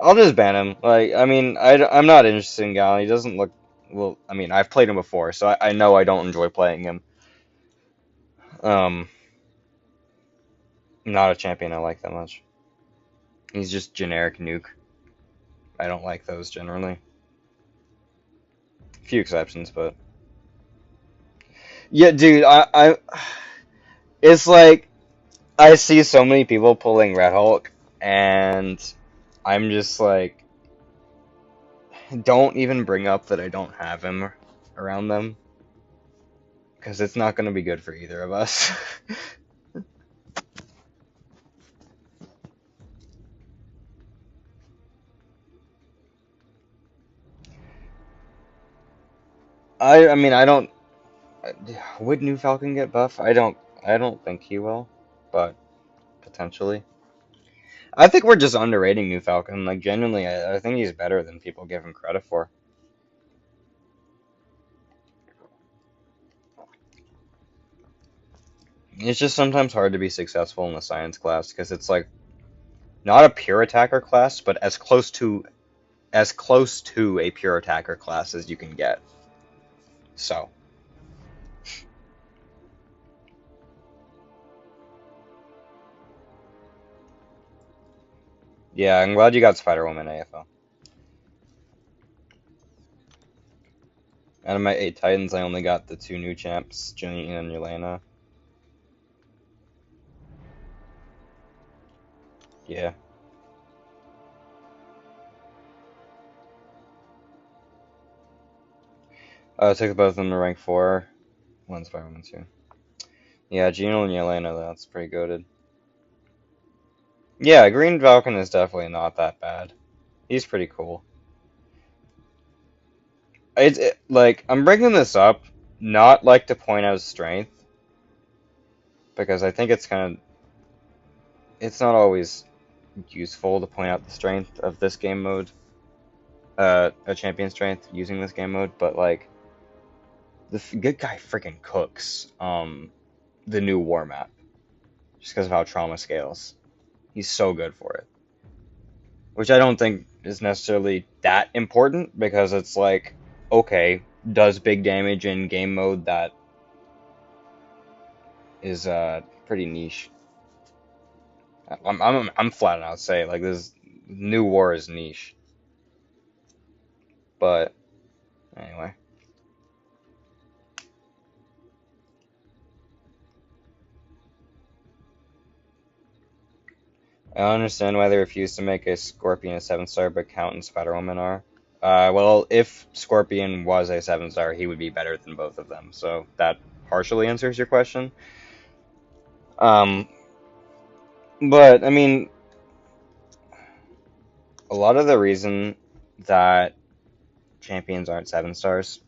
I'll just ban him. Like, I mean, I'm not interested in Gallon. He doesn't look well, I mean, I've played him before, so I know I don't enjoy playing him. Um, Not a champion I like that much. He's just generic nuke. I don't like those generally. Few exceptions, but yeah, dude, it's like I see so many people pulling Red Hulk, and I'm just like, don't even bring up that I don't have him around them, because it's not going to be good for either of us. I mean, I don't. Would New Falcon get buff? I don't think he will, but potentially. I think we're just underrating New Falcon. Like genuinely, I think he's better than people give him credit for. It's just sometimes hard to be successful in the science class because it's like not a pure attacker class, but as close to a pure attacker class as you can get. So, yeah, I'm glad you got Spider-Woman AFL. Out of my 8 Titans, I only got the 2 new champs, Janine and Yelena. Yeah. I took both of them to rank 4. One's Spider-Woman 2. Yeah, Gino and Yelena, that's pretty goated. Yeah, Green Falcon is definitely not that bad. He's pretty cool. Like, I'm bringing this up, not like to point out strength, because I think it's kind of, it's not always useful to point out the strength of this game mode, a champion strength using this game mode, but like, the good guy freaking cooks, the new war map, just because of how trauma scales. He's so good for it. Which I don't think is necessarily that important, because it's like, okay, does big damage in game mode that is pretty niche. I'm flat out say like this new war is niche. But anyway, I don't understand why they refuse to make a Scorpion a 7-star but Count and Spider-Woman are. Well, if Scorpion was a 7-star, he would be better than both of them. So that partially answers your question. Um, but I mean, a lot of the reason that champions aren't 7-stars.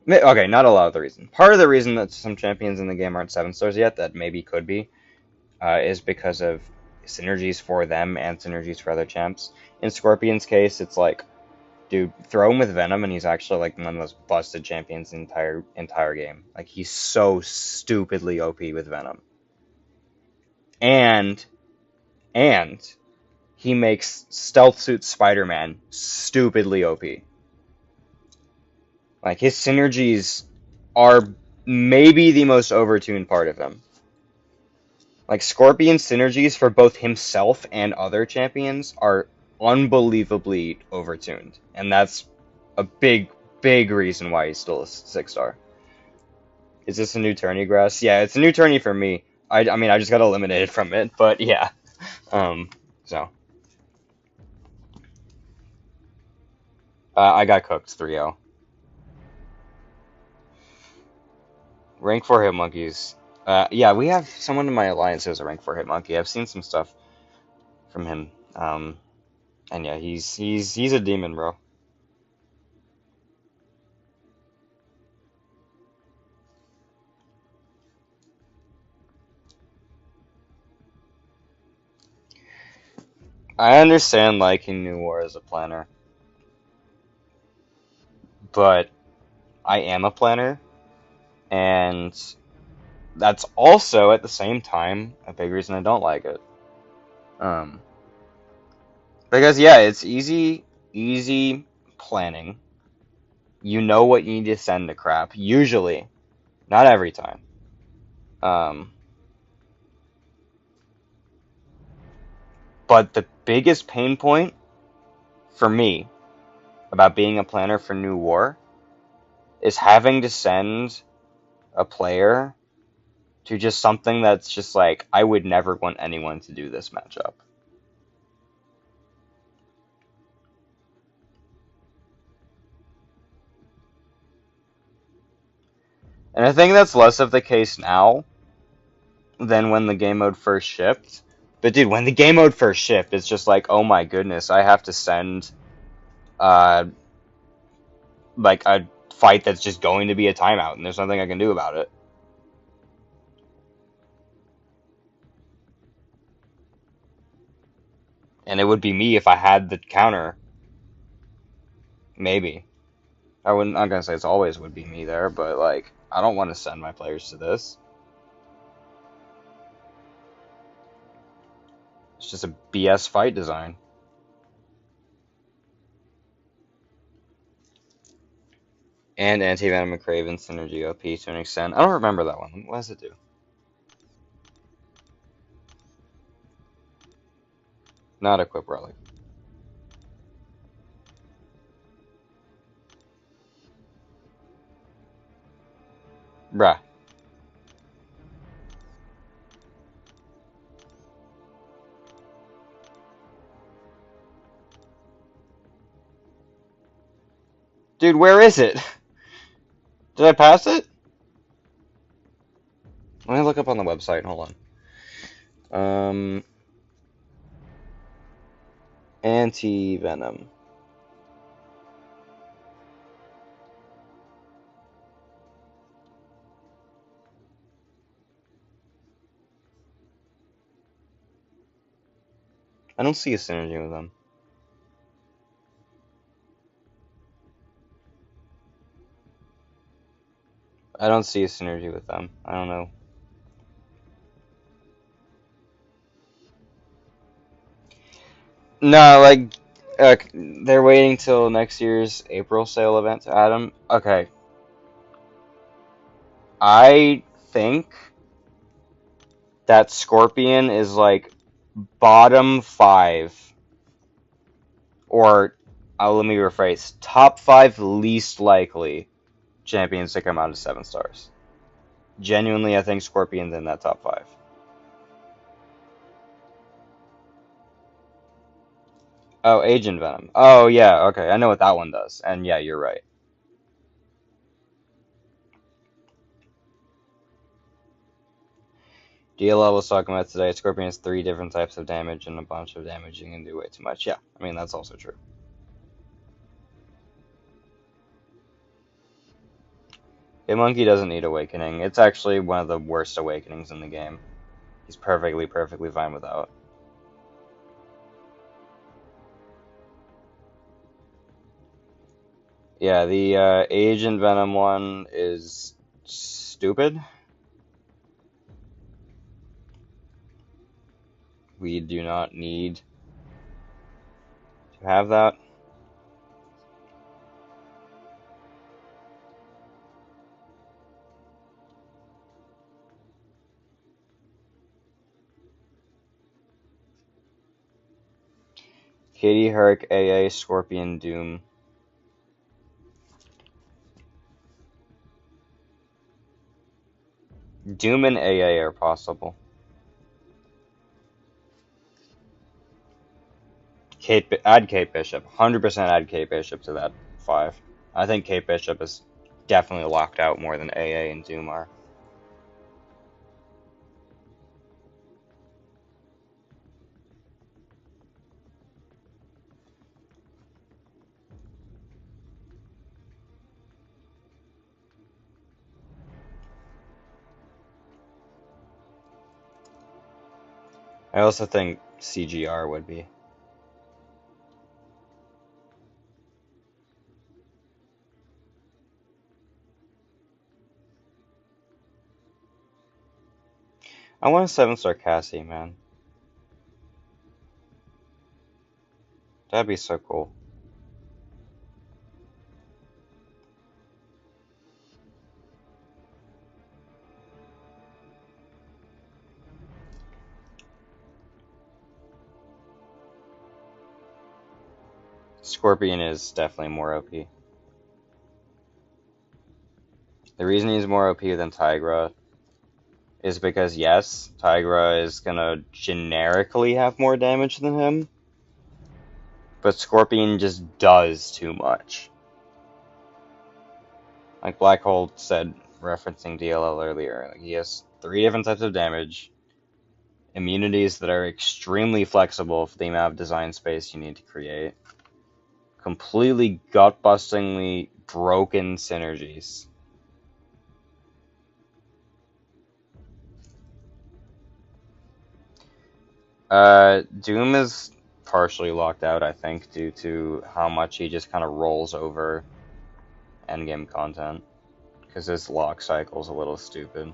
Okay, not a lot of the reason. Part of the reason that some champions in the game aren't 7-stars yet, that maybe could be, is because of synergies for them and synergies for other champs. In Scorpion's case, it's like, dude, throw him with Venom, and he's actually like one of the most busted champions in the entire game. Like, he's so stupidly OP with Venom, and he makes Stealth Suit Spider-Man stupidly OP. Like, his synergies are maybe the most overtuned part of him. Like, Scorpion's synergies for both himself and other champions are unbelievably overtuned. And that's a big, big reason why he's still a 6-star. Is this a new tourney, Grass? Yeah, it's a new tourney for me. I mean, I just got eliminated from it, but yeah. So. I got cooked 3-0. Rank 4 hit monkeys. Yeah, we have someone in my alliance who's a rank 4 hit monkey. I've seen some stuff from him. And yeah, he's a demon, bro. I understand liking New War as a planner, but I am a planner, and that's also at the same time a big reason I don't like it. Um, because yeah, it's easy planning, You know what you need to send to crap. Usually. Not every time. But the biggest pain point for me about being a planner for New War is having to send a player to just something that's just like, I would never want anyone to do this matchup. And I think that's less of the case now than when the game mode first shipped. But dude, when the game mode first shipped, it's just like, oh my goodness, I have to send uh like a fight that's just going to be a timeout and there's nothing I can do about it. And it would be me if I had the counter. Maybe. I'm not gonna say it's always would be me there, but like I don't want to send my players to this. It's just a BS fight design. And Anti-Venom and Craven Synergy OP to an extent. I don't remember that one. What does it do? Not equip relic. Bruh. Dude, where is it? Did I pass it? Let me look up on the website. Hold on. Anti-Venom. I don't see a synergy with them. I don't see a synergy with them. I don't know. No, like, they're waiting till next year's April sale event to add them. Okay. I think that Scorpion is like bottom 5, or let me rephrase, top 5 least likely champions to come out of 7 stars. Genuinely, I think Scorpion's in that top 5. Oh, Agent Venom. Oh, yeah, okay, I know what that one does. And yeah, you're right. DLL was talking about today, Scorpion has 3 different types of damage and a bunch of damage you can do way too much. Yeah, I mean, that's also true. Monkey doesn't need Awakening. It's actually one of the worst Awakenings in the game. He's perfectly fine without. Yeah, the Agent Venom one is stupid. We do not need to have that. Katie, Herc, AA, Scorpion, Doom. Doom and AA are possible. Add Kate Bishop. 100% add Kate Bishop to that 5. I think Kate Bishop is definitely locked out more than AA and Doom are. I also think CGR would be. I want a 7-star Cassie, man. That'd be so cool. Scorpion is definitely more OP. The reason he's more OP than Tigra is because, yes, Tigra is gonna generically have more damage than him, but Scorpion just does too much. Like Black Hole said, referencing DLL earlier, like he has 3 different types of damage, immunities that are extremely flexible for the amount of design space you need to create, completely gut-bustingly broken synergies. Doom is partially locked out, I think, due to how much he just kind of rolls over endgame content, because his lock cycle is a little stupid.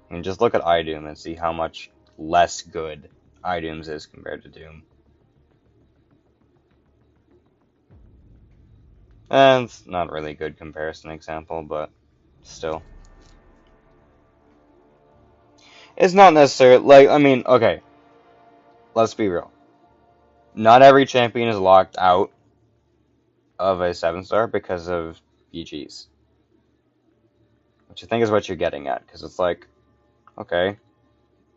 I mean, just look at iDoom and see how much less good iDoom's is compared to Doom. And it's not really a good comparison example, but still. It's not necessarily, like, I mean, okay, let's be real. Not every champion is locked out of a 7-star because of BGs. Which I think is what you're getting at, because it's like, okay,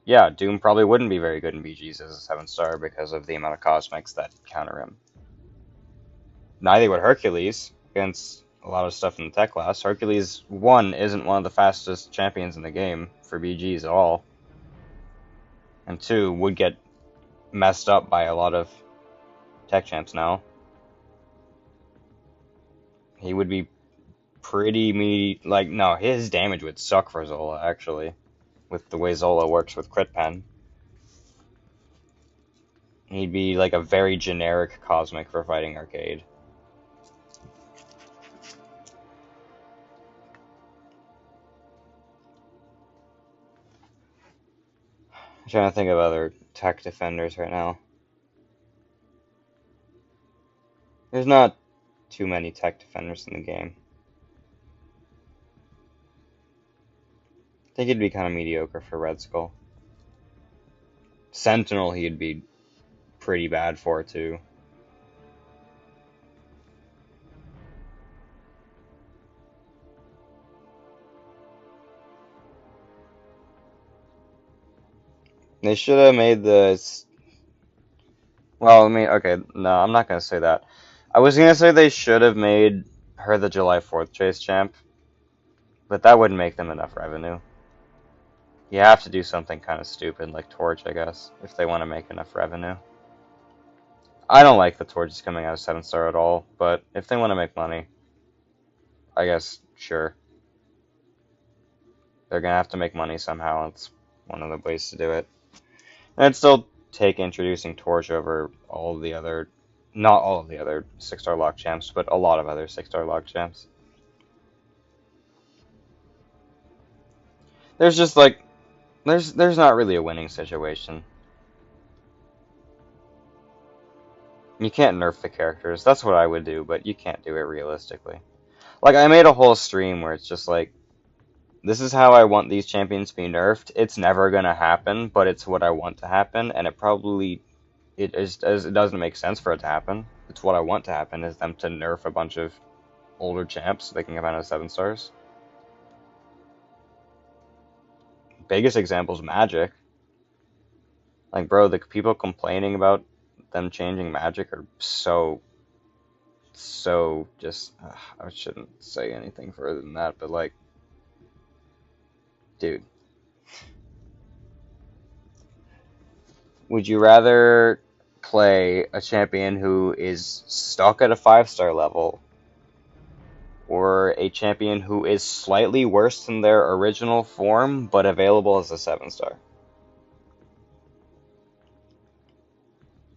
yeah, Doom probably wouldn't be very good in BGs as a 7-star because of the amount of cosmics that counter him. Neither would Hercules against a lot of stuff in the tech class. Hercules, 1, isn't one of the fastest champions in the game for BGs at all. And 2, would get messed up by a lot of tech champs now. He would be pretty like, no, his damage would suck for Zola, actually, with the way Zola works with crit pen. He'd be like a very generic cosmic for fighting arcade. I'm trying to think of other tech defenders right now. There's not too many tech defenders in the game. I think he'd be kind of mediocre for Red Skull. Sentinel he'd be pretty bad for, too. They should have made this... Well, I mean, okay, no, I'm not going to say that. I was going to say they should have made her the July 4th chase champ, but that wouldn't make them enough revenue. You have to do something kind of stupid like Torch, I guess, if they want to make enough revenue. I don't like the Torches coming out of 7-star at all, but if they want to make money, I guess, sure. They're going to have to make money somehow, it's one of the ways to do it. And I'd still take introducing Torch over all of the other, not all of the other 6-star lock champs, but a lot of other 6-star lock champs. There's just like, there's not really a winning situation. You can't nerf the characters. That's what I would do, but you can't do it realistically. Like, I made a whole stream where it's just like, this is how I want these champions to be nerfed. It's never gonna happen, but it's what I want to happen, and it probably, it doesn't make sense for it to happen. It's what I want to happen, is them to nerf a bunch of older champs so they can come out of 7-stars. Biggest example is Magic. Like, bro, the people complaining about them changing Magic are so just, I shouldn't say anything further than that, but like, dude, would you rather play a champion who is stuck at a 5-star level or a champion who is slightly worse than their original form but available as a 7-star?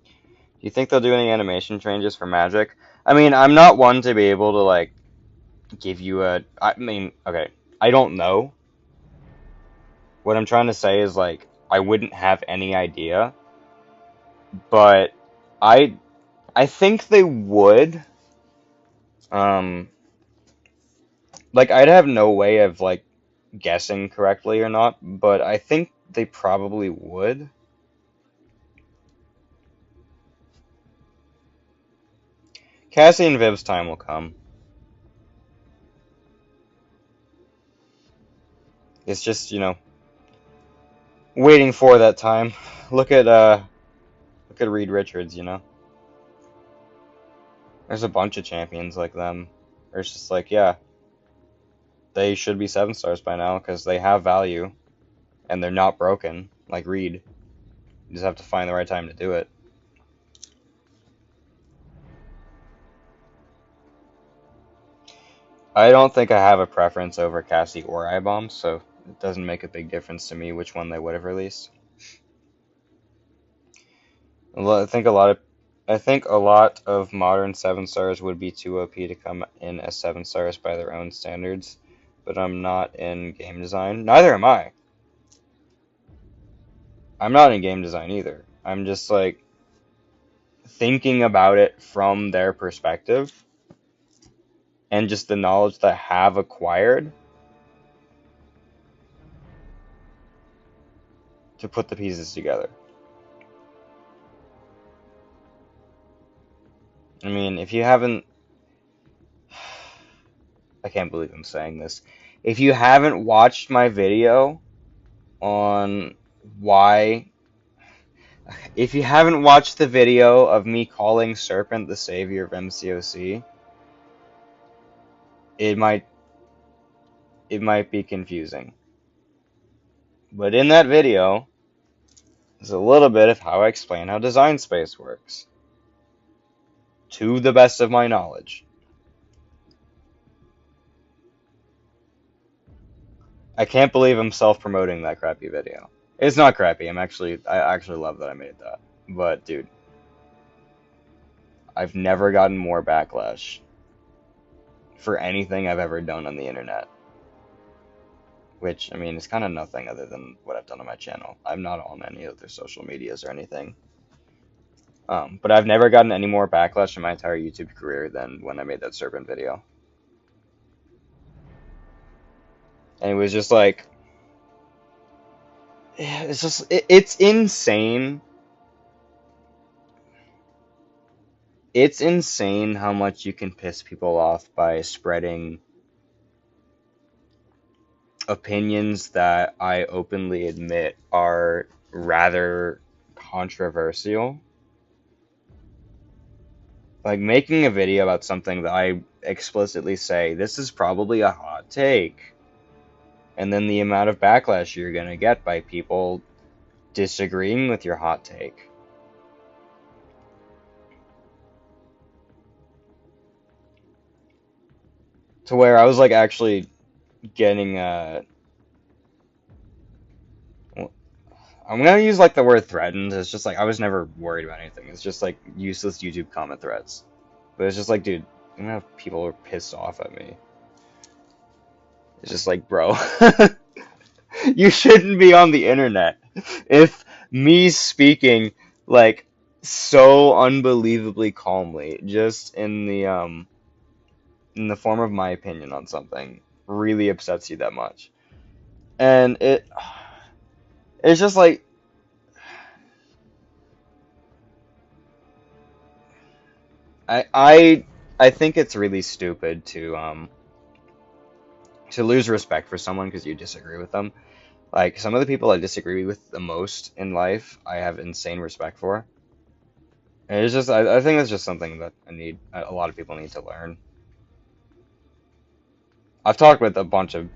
Do you think they'll do any animation changes for Magic? I mean, I'm not one to be able to, like, give you a... I mean, okay, I don't know. What I'm trying to say is, like, I wouldn't have any idea. But I think they would. Like, I'd have no way of, like, guessing correctly or not, but I think they probably would. Cassie and Viv's time will come. It's just, waiting for that time. Look at Reed Richards, There's a bunch of champions like them. It's just like, yeah, they should be 7 stars by now because they have value and they're not broken like Reed. You just have to find the right time to do it. I don't think I have a preference over Cassie or iBomb, so it doesn't make a big difference to me which one they would have released. I think a lot of modern 7 stars would be too OP to come in as 7 stars by their own standards, but I'm not in game design. Neither am I. I'm not in game design either. I'm just like thinking about it from their perspective and just the knowledge that I have acquired to put the pieces together. I mean, if you haven't, I can't believe I'm saying this. If you haven't watched my video on why, if you haven't watched the video of me calling Serpent the savior of MCOC, it might be confusing. But in that video, there's a little bit of how I explain how design space works. To the best of my knowledge. I can't believe I'm self-promoting that crappy video. It's not crappy. I actually love that I made that. But dude, I've never gotten more backlash for anything I've ever done on the internet. Which, I mean, is kind of nothing other than what I've done on my channel. I'm not on any of their social medias or anything. But I've never gotten any more backlash in my entire YouTube career than when I made that Serpent video. And it was just like, it's insane. It's insane how much you can piss people off by spreading opinions that I openly admit are rather controversial. Like making a video about something that I explicitly say, this is probably a hot take. And then the amount of backlash you're gonna get by people disagreeing with your hot take. To where I was like actually getting I'm gonna use like the word threatened. It's just like I was never worried about anything. It's just like useless YouTube comment threats. But it's just like, dude, I'm gonna have people are pissed off at me. It's just like, bro, you shouldn't be on the internet. If me speaking like so unbelievably calmly, just in the form of my opinion on something, really upsets you that much, and it's just like, I think it's really stupid to lose respect for someone because you disagree with them. Like, some of the people I disagree with the most in life, I have insane respect for. And it's just, I think it's just something that a lot of people need to learn. I've talked with a bunch of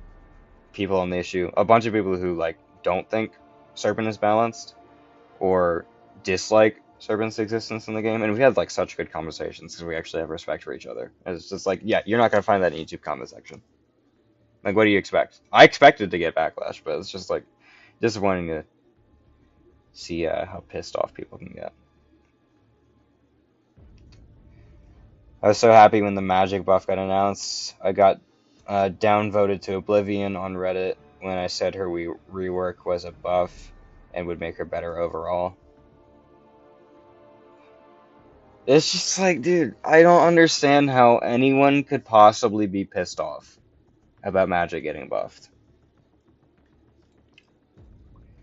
people on the issue, a bunch of people who, like, don't think Serpent is balanced, or dislike Serpent's existence in the game, and we had, like, such good conversations because we actually have respect for each other. And it's just like, yeah, you're not gonna find that in YouTube comment section. Like, what do you expect? I expected to get backlash, but it's just, like, disappointing to see how pissed off people can get. I was so happy when the Magic buff got announced. I got downvoted to Oblivion on Reddit when I said her rework was a buff and would make her better overall. It's just like, dude, I don't understand how anyone could possibly be pissed off about Magic getting buffed.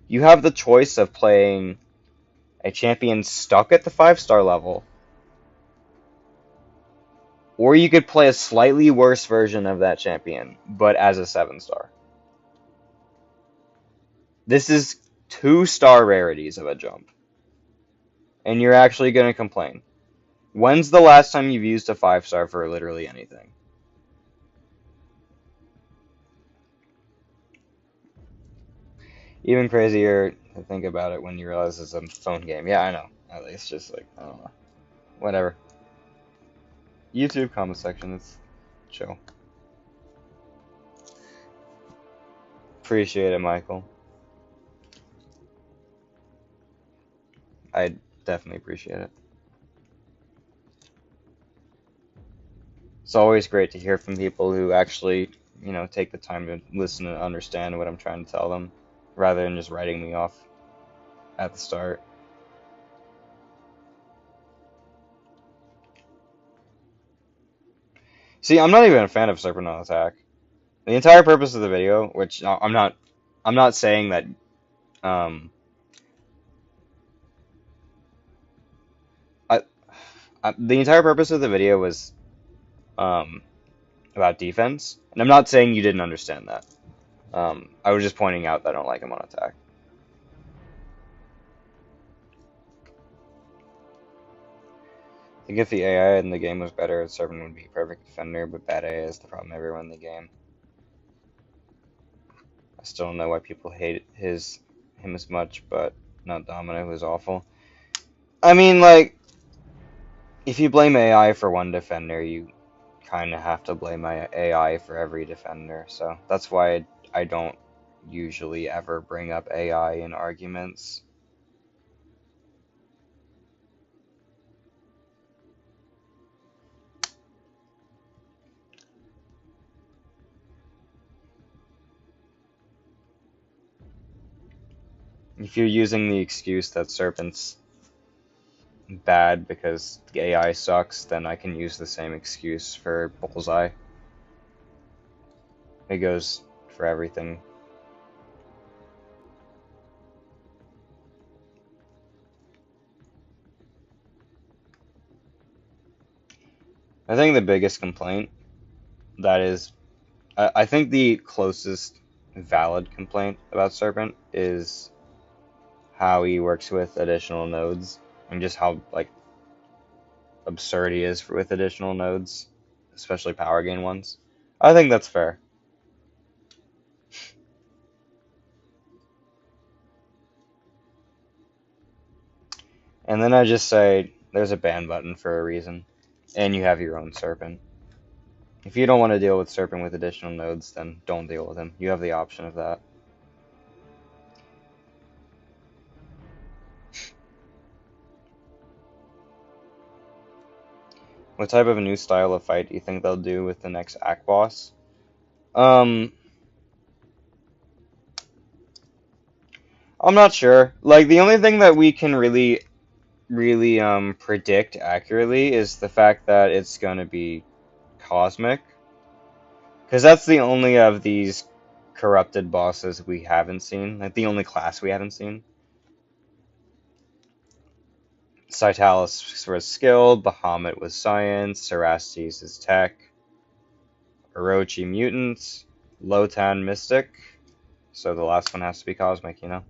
You have the choice of playing a champion stuck at the 5-star level Or you could play a slightly worse version of that champion, but as a 7-star. This is 2-star rarities of a jump. And you're actually going to complain. When's the last time you've used a 5-star for literally anything? Even crazier to think about it when you realize it's a phone game. Yeah, I know. It's just like, I don't know. Whatever. YouTube comment section, it's chill. Appreciate it, Michael. I definitely appreciate it. It's always great to hear from people who actually, take the time to listen and understand what I'm trying to tell them, rather than just writing me off at the start. See, I'm not even a fan of Serpent on Attack. The entire purpose of the video, which I'm not saying that, the entire purpose of the video was, about defense, and I'm not saying you didn't understand that. I was just pointing out that I don't like him on attack. I think if the AI in the game was better, Serpent would be a perfect defender, but bad AI is the problem everyone in the game. I still don't know why people hate him as much, but not Domino, who's awful. I mean, like, if you blame AI for one defender, you kind of have to blame AI for every defender, so that's why I don't usually ever bring up AI in arguments. If you're using the excuse that Serpent's bad because the AI sucks, then I can use the same excuse for Bullseye. It goes for everything. I think the biggest complaint, I think the closest valid complaint about Serpent is how he works with additional nodes, and just how, like, absurd he is with additional nodes, especially power gain ones. I think that's fair. And then I just say, there's a ban button for a reason, and you have your own Serpent. If you don't want to deal with Serpent with additional nodes, then don't deal with him. You have the option of that. What type of a new style of fight do you think they'll do with the next Act Boss? I'm not sure. Like, the only thing that we can really predict accurately is the fact that it's gonna be cosmic. Because that's the only of these corrupted bosses we haven't seen. Like, the only class we haven't seen. Cytalis was skill, Bahamut was science, Cerastes is tech, Orochi mutants, Lotan mystic. So the last one has to be cosmic, you know?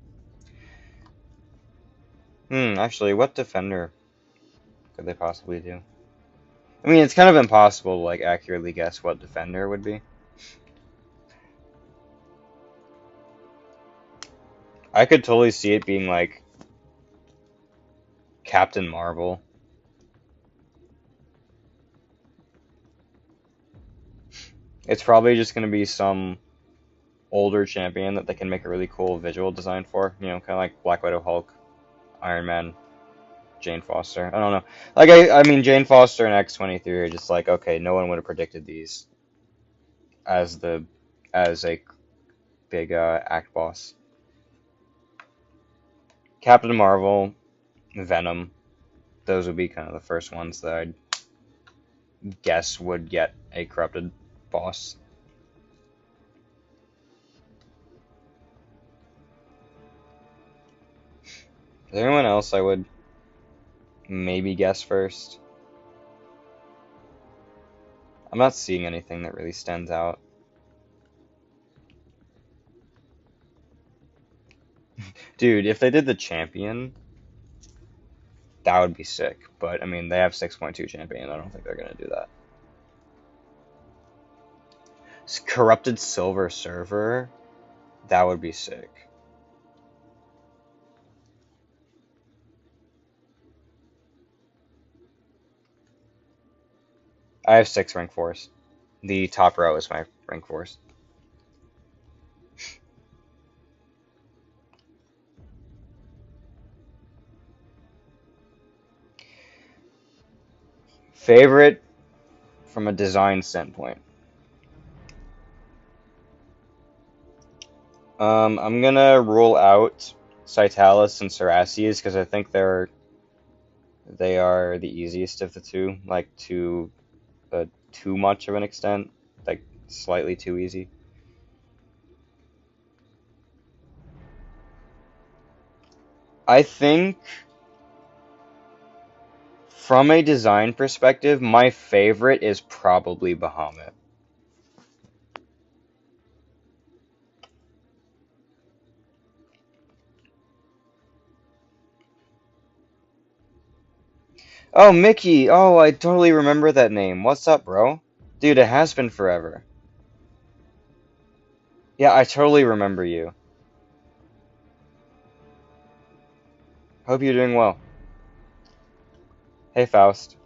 Actually, what defender could they possibly do? I mean, it's kind of impossible to, like, accurately guess what defender would be. I could totally see it being, like, Captain Marvel. It's probably just going to be some older champion that they can make a really cool visual design for. You know, kind of like Black Widow, Hulk, Iron Man, Jane Foster. I don't know. Like, I mean, Jane Foster and X-23 are just like, okay, no one would have predicted these as a big act boss. Captain Marvel, Venom, those would be kind of the first ones that I'd guess would get a corrupted boss. Is there anyone else I would maybe guess first? I'm not seeing anything that really stands out. Dude, if they did the champion, that would be sick. But, I mean, they have 6.2 champion. I don't think they're going to do that. Corrupted silver server, that would be sick. I have 6 rank 4s. The top row is my rank 4s. Favorite from a design standpoint. I'm gonna rule out Citalis and Cerasius because I think they are the easiest of the two, like to too much of an extent, like slightly too easy. I think from a design perspective, my favorite is probably Bahamut. Oh, Mickey! Oh, I totally remember that name. What's up, bro? Dude, it has been forever. Yeah, I totally remember you. Hope you're doing well. Hey, Faust.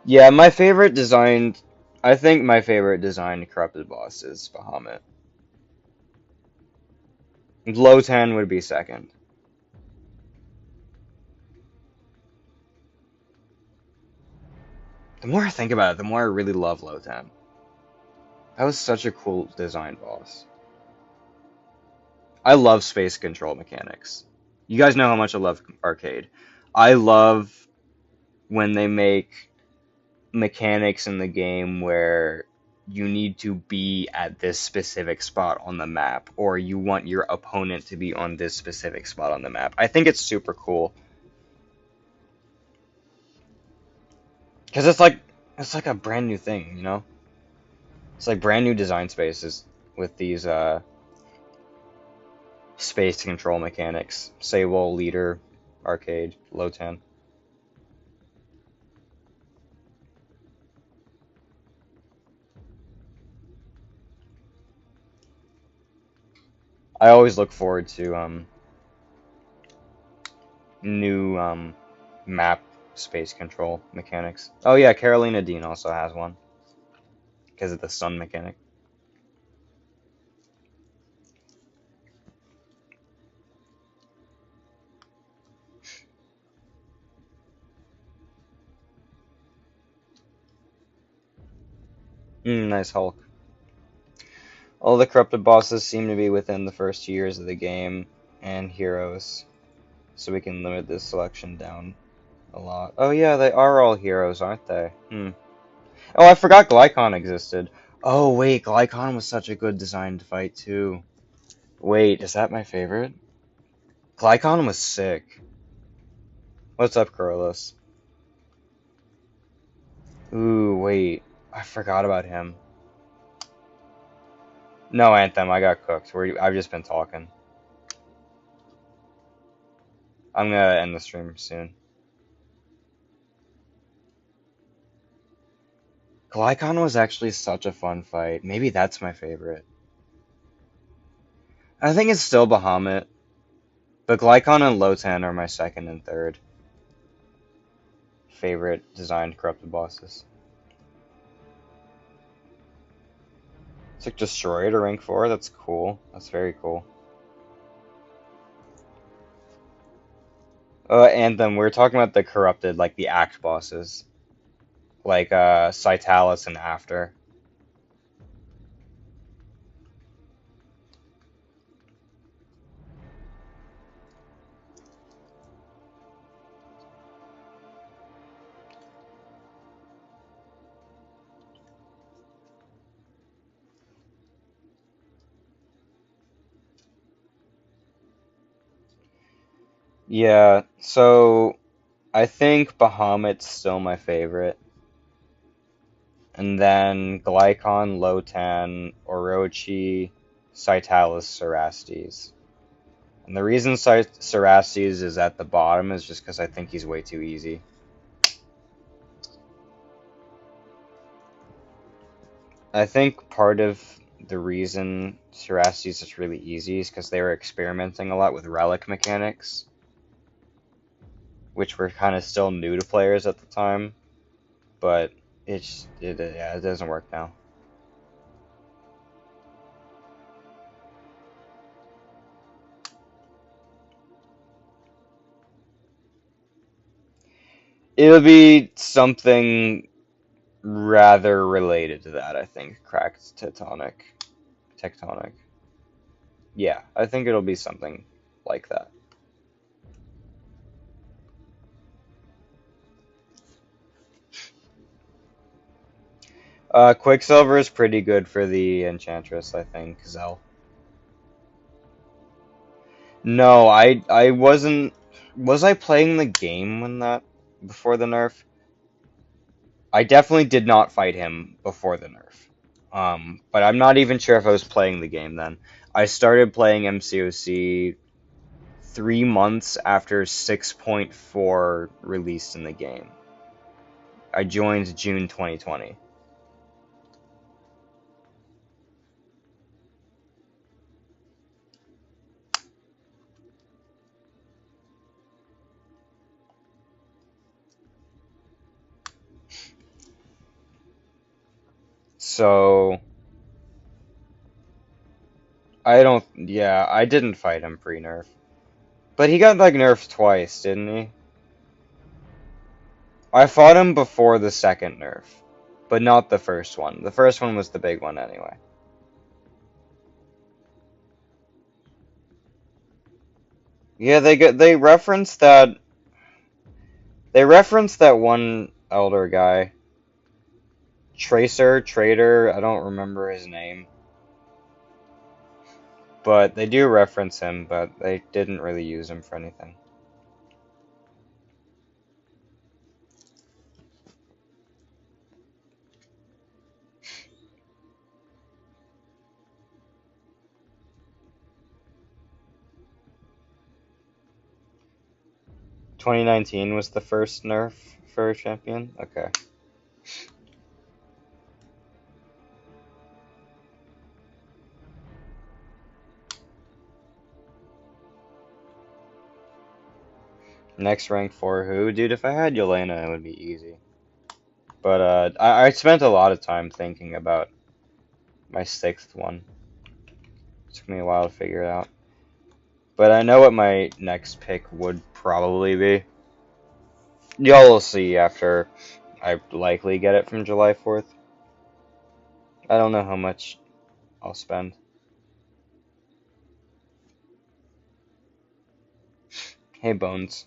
Yeah, my favorite designed. I think my favorite designed corrupted boss is Bahamut. Low 10 would be second. The more I think about it, the more I really love Low 10. That was such a cool design boss. I love space control mechanics. You guys know how much I love arcade. I love when they make mechanics in the game where you need to be at this specific spot on the map, or you want your opponent to be on this specific spot on the map. I think it's super cool. Because it's like a brand new thing, you know? It's like brand new design spaces with these space control mechanics. Sable, leader, arcade, low 10. I always look forward to new map space control mechanics. Oh yeah, Carolina Dean also has one because of the sun mechanic. Nice Hulk. All the corrupted bosses seem to be within the first years of the game and heroes, so we can limit this selection down a lot. Oh yeah, they are all heroes, aren't they? Oh, I forgot Glycon existed. Oh wait, Glycon was such a good designed fight too. Wait, is that my favorite? Glycon was sick. What's up, Corollas? Ooh, wait. I forgot about him. No, Anthem, I got cooked. I've just been talking. I'm gonna end the stream soon. Glycon was actually such a fun fight. Maybe that's my favorite. I think it's still Bahamut, but Glycon and Lotan are my second and third favorite designed corrupted bosses. It's like Destroyer to rank 4. That's cool. That's very cool. Anthem, we were talking about the corrupted, like the act bosses. Like, Citalis and After. Yeah, so I think Bahamut's still my favorite. and then Glycon, Lotan, Orochi, Cytalis, Cerastes. And the reason Cerastes is at the bottom is just because I think he's way too easy. I think part of the reason Cerastes is really easy is because they were experimenting a lot with relic mechanics, which were kind of still new to players at the time, but it doesn't work now. It'll be something rather related to that, I think. Cracked tectonic. Yeah, I think it'll be something like that. Quicksilver is pretty good for the Enchantress, I think. Zell. No, I wasn't. Was I playing the game when that before the nerf? I definitely did not fight him before the nerf. But I'm not even sure if I was playing the game then. I started playing MCOC 3 months after 6.4 released in the game. I joined June 2020. So yeah, I didn't fight him pre-nerf. But he got like nerfed twice, didn't he? I fought him before the second nerf, but not the first one. The first one was the big one anyway. Yeah, they referenced that one elder guy. Trader, I don't remember his name. But they do reference him, but they didn't really use him for anything. "2019 was the first nerf for a champion? Okay. Next rank 4 who? Dude, if I had Yelena, it would be easy. But I spent a lot of time thinking about my 6th one. It took me a while to figure it out. But I know what my next pick would probably be. Y'all will see after I likely get it from July 4th. I don't know how much I'll spend. Hey, Bones.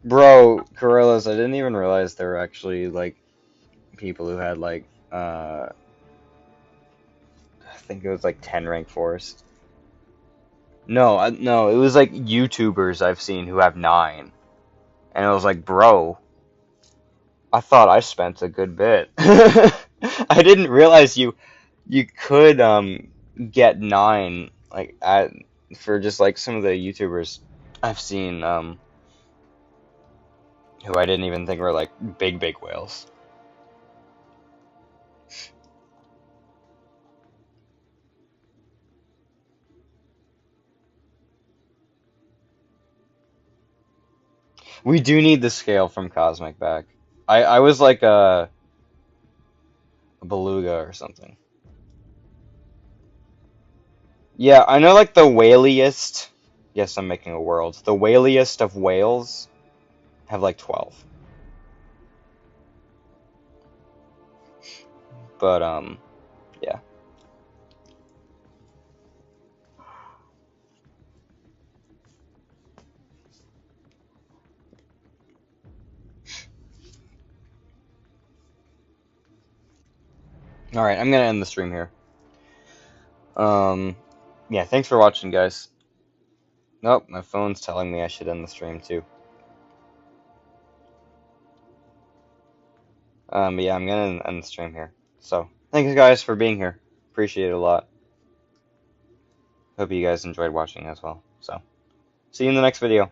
Bro, Gorillas, I didn't even realize there were actually, like, people who had, like, I think it was, like, 10 rank 4s. No, it was, like, YouTubers I've seen who have 9. And it was like, bro, I thought I spent a good bit. I didn't realize you could, get 9, like, for just, like, some of the YouTubers I've seen, who I didn't even think were, like, big whales. We do need the scale from Cosmic back. I was like a beluga or something. Yeah, I know like the whaliest. Yes, I'm making a world. The whaliest of whales have like 12. But yeah. All right, I'm gonna end the stream here. Yeah, thanks for watching, guys. Nope, my phone's telling me I should end the stream too. But yeah, I'm gonna end the stream here. So, thank you guys for being here. Appreciate it a lot. Hope you guys enjoyed watching as well. So, see you in the next video.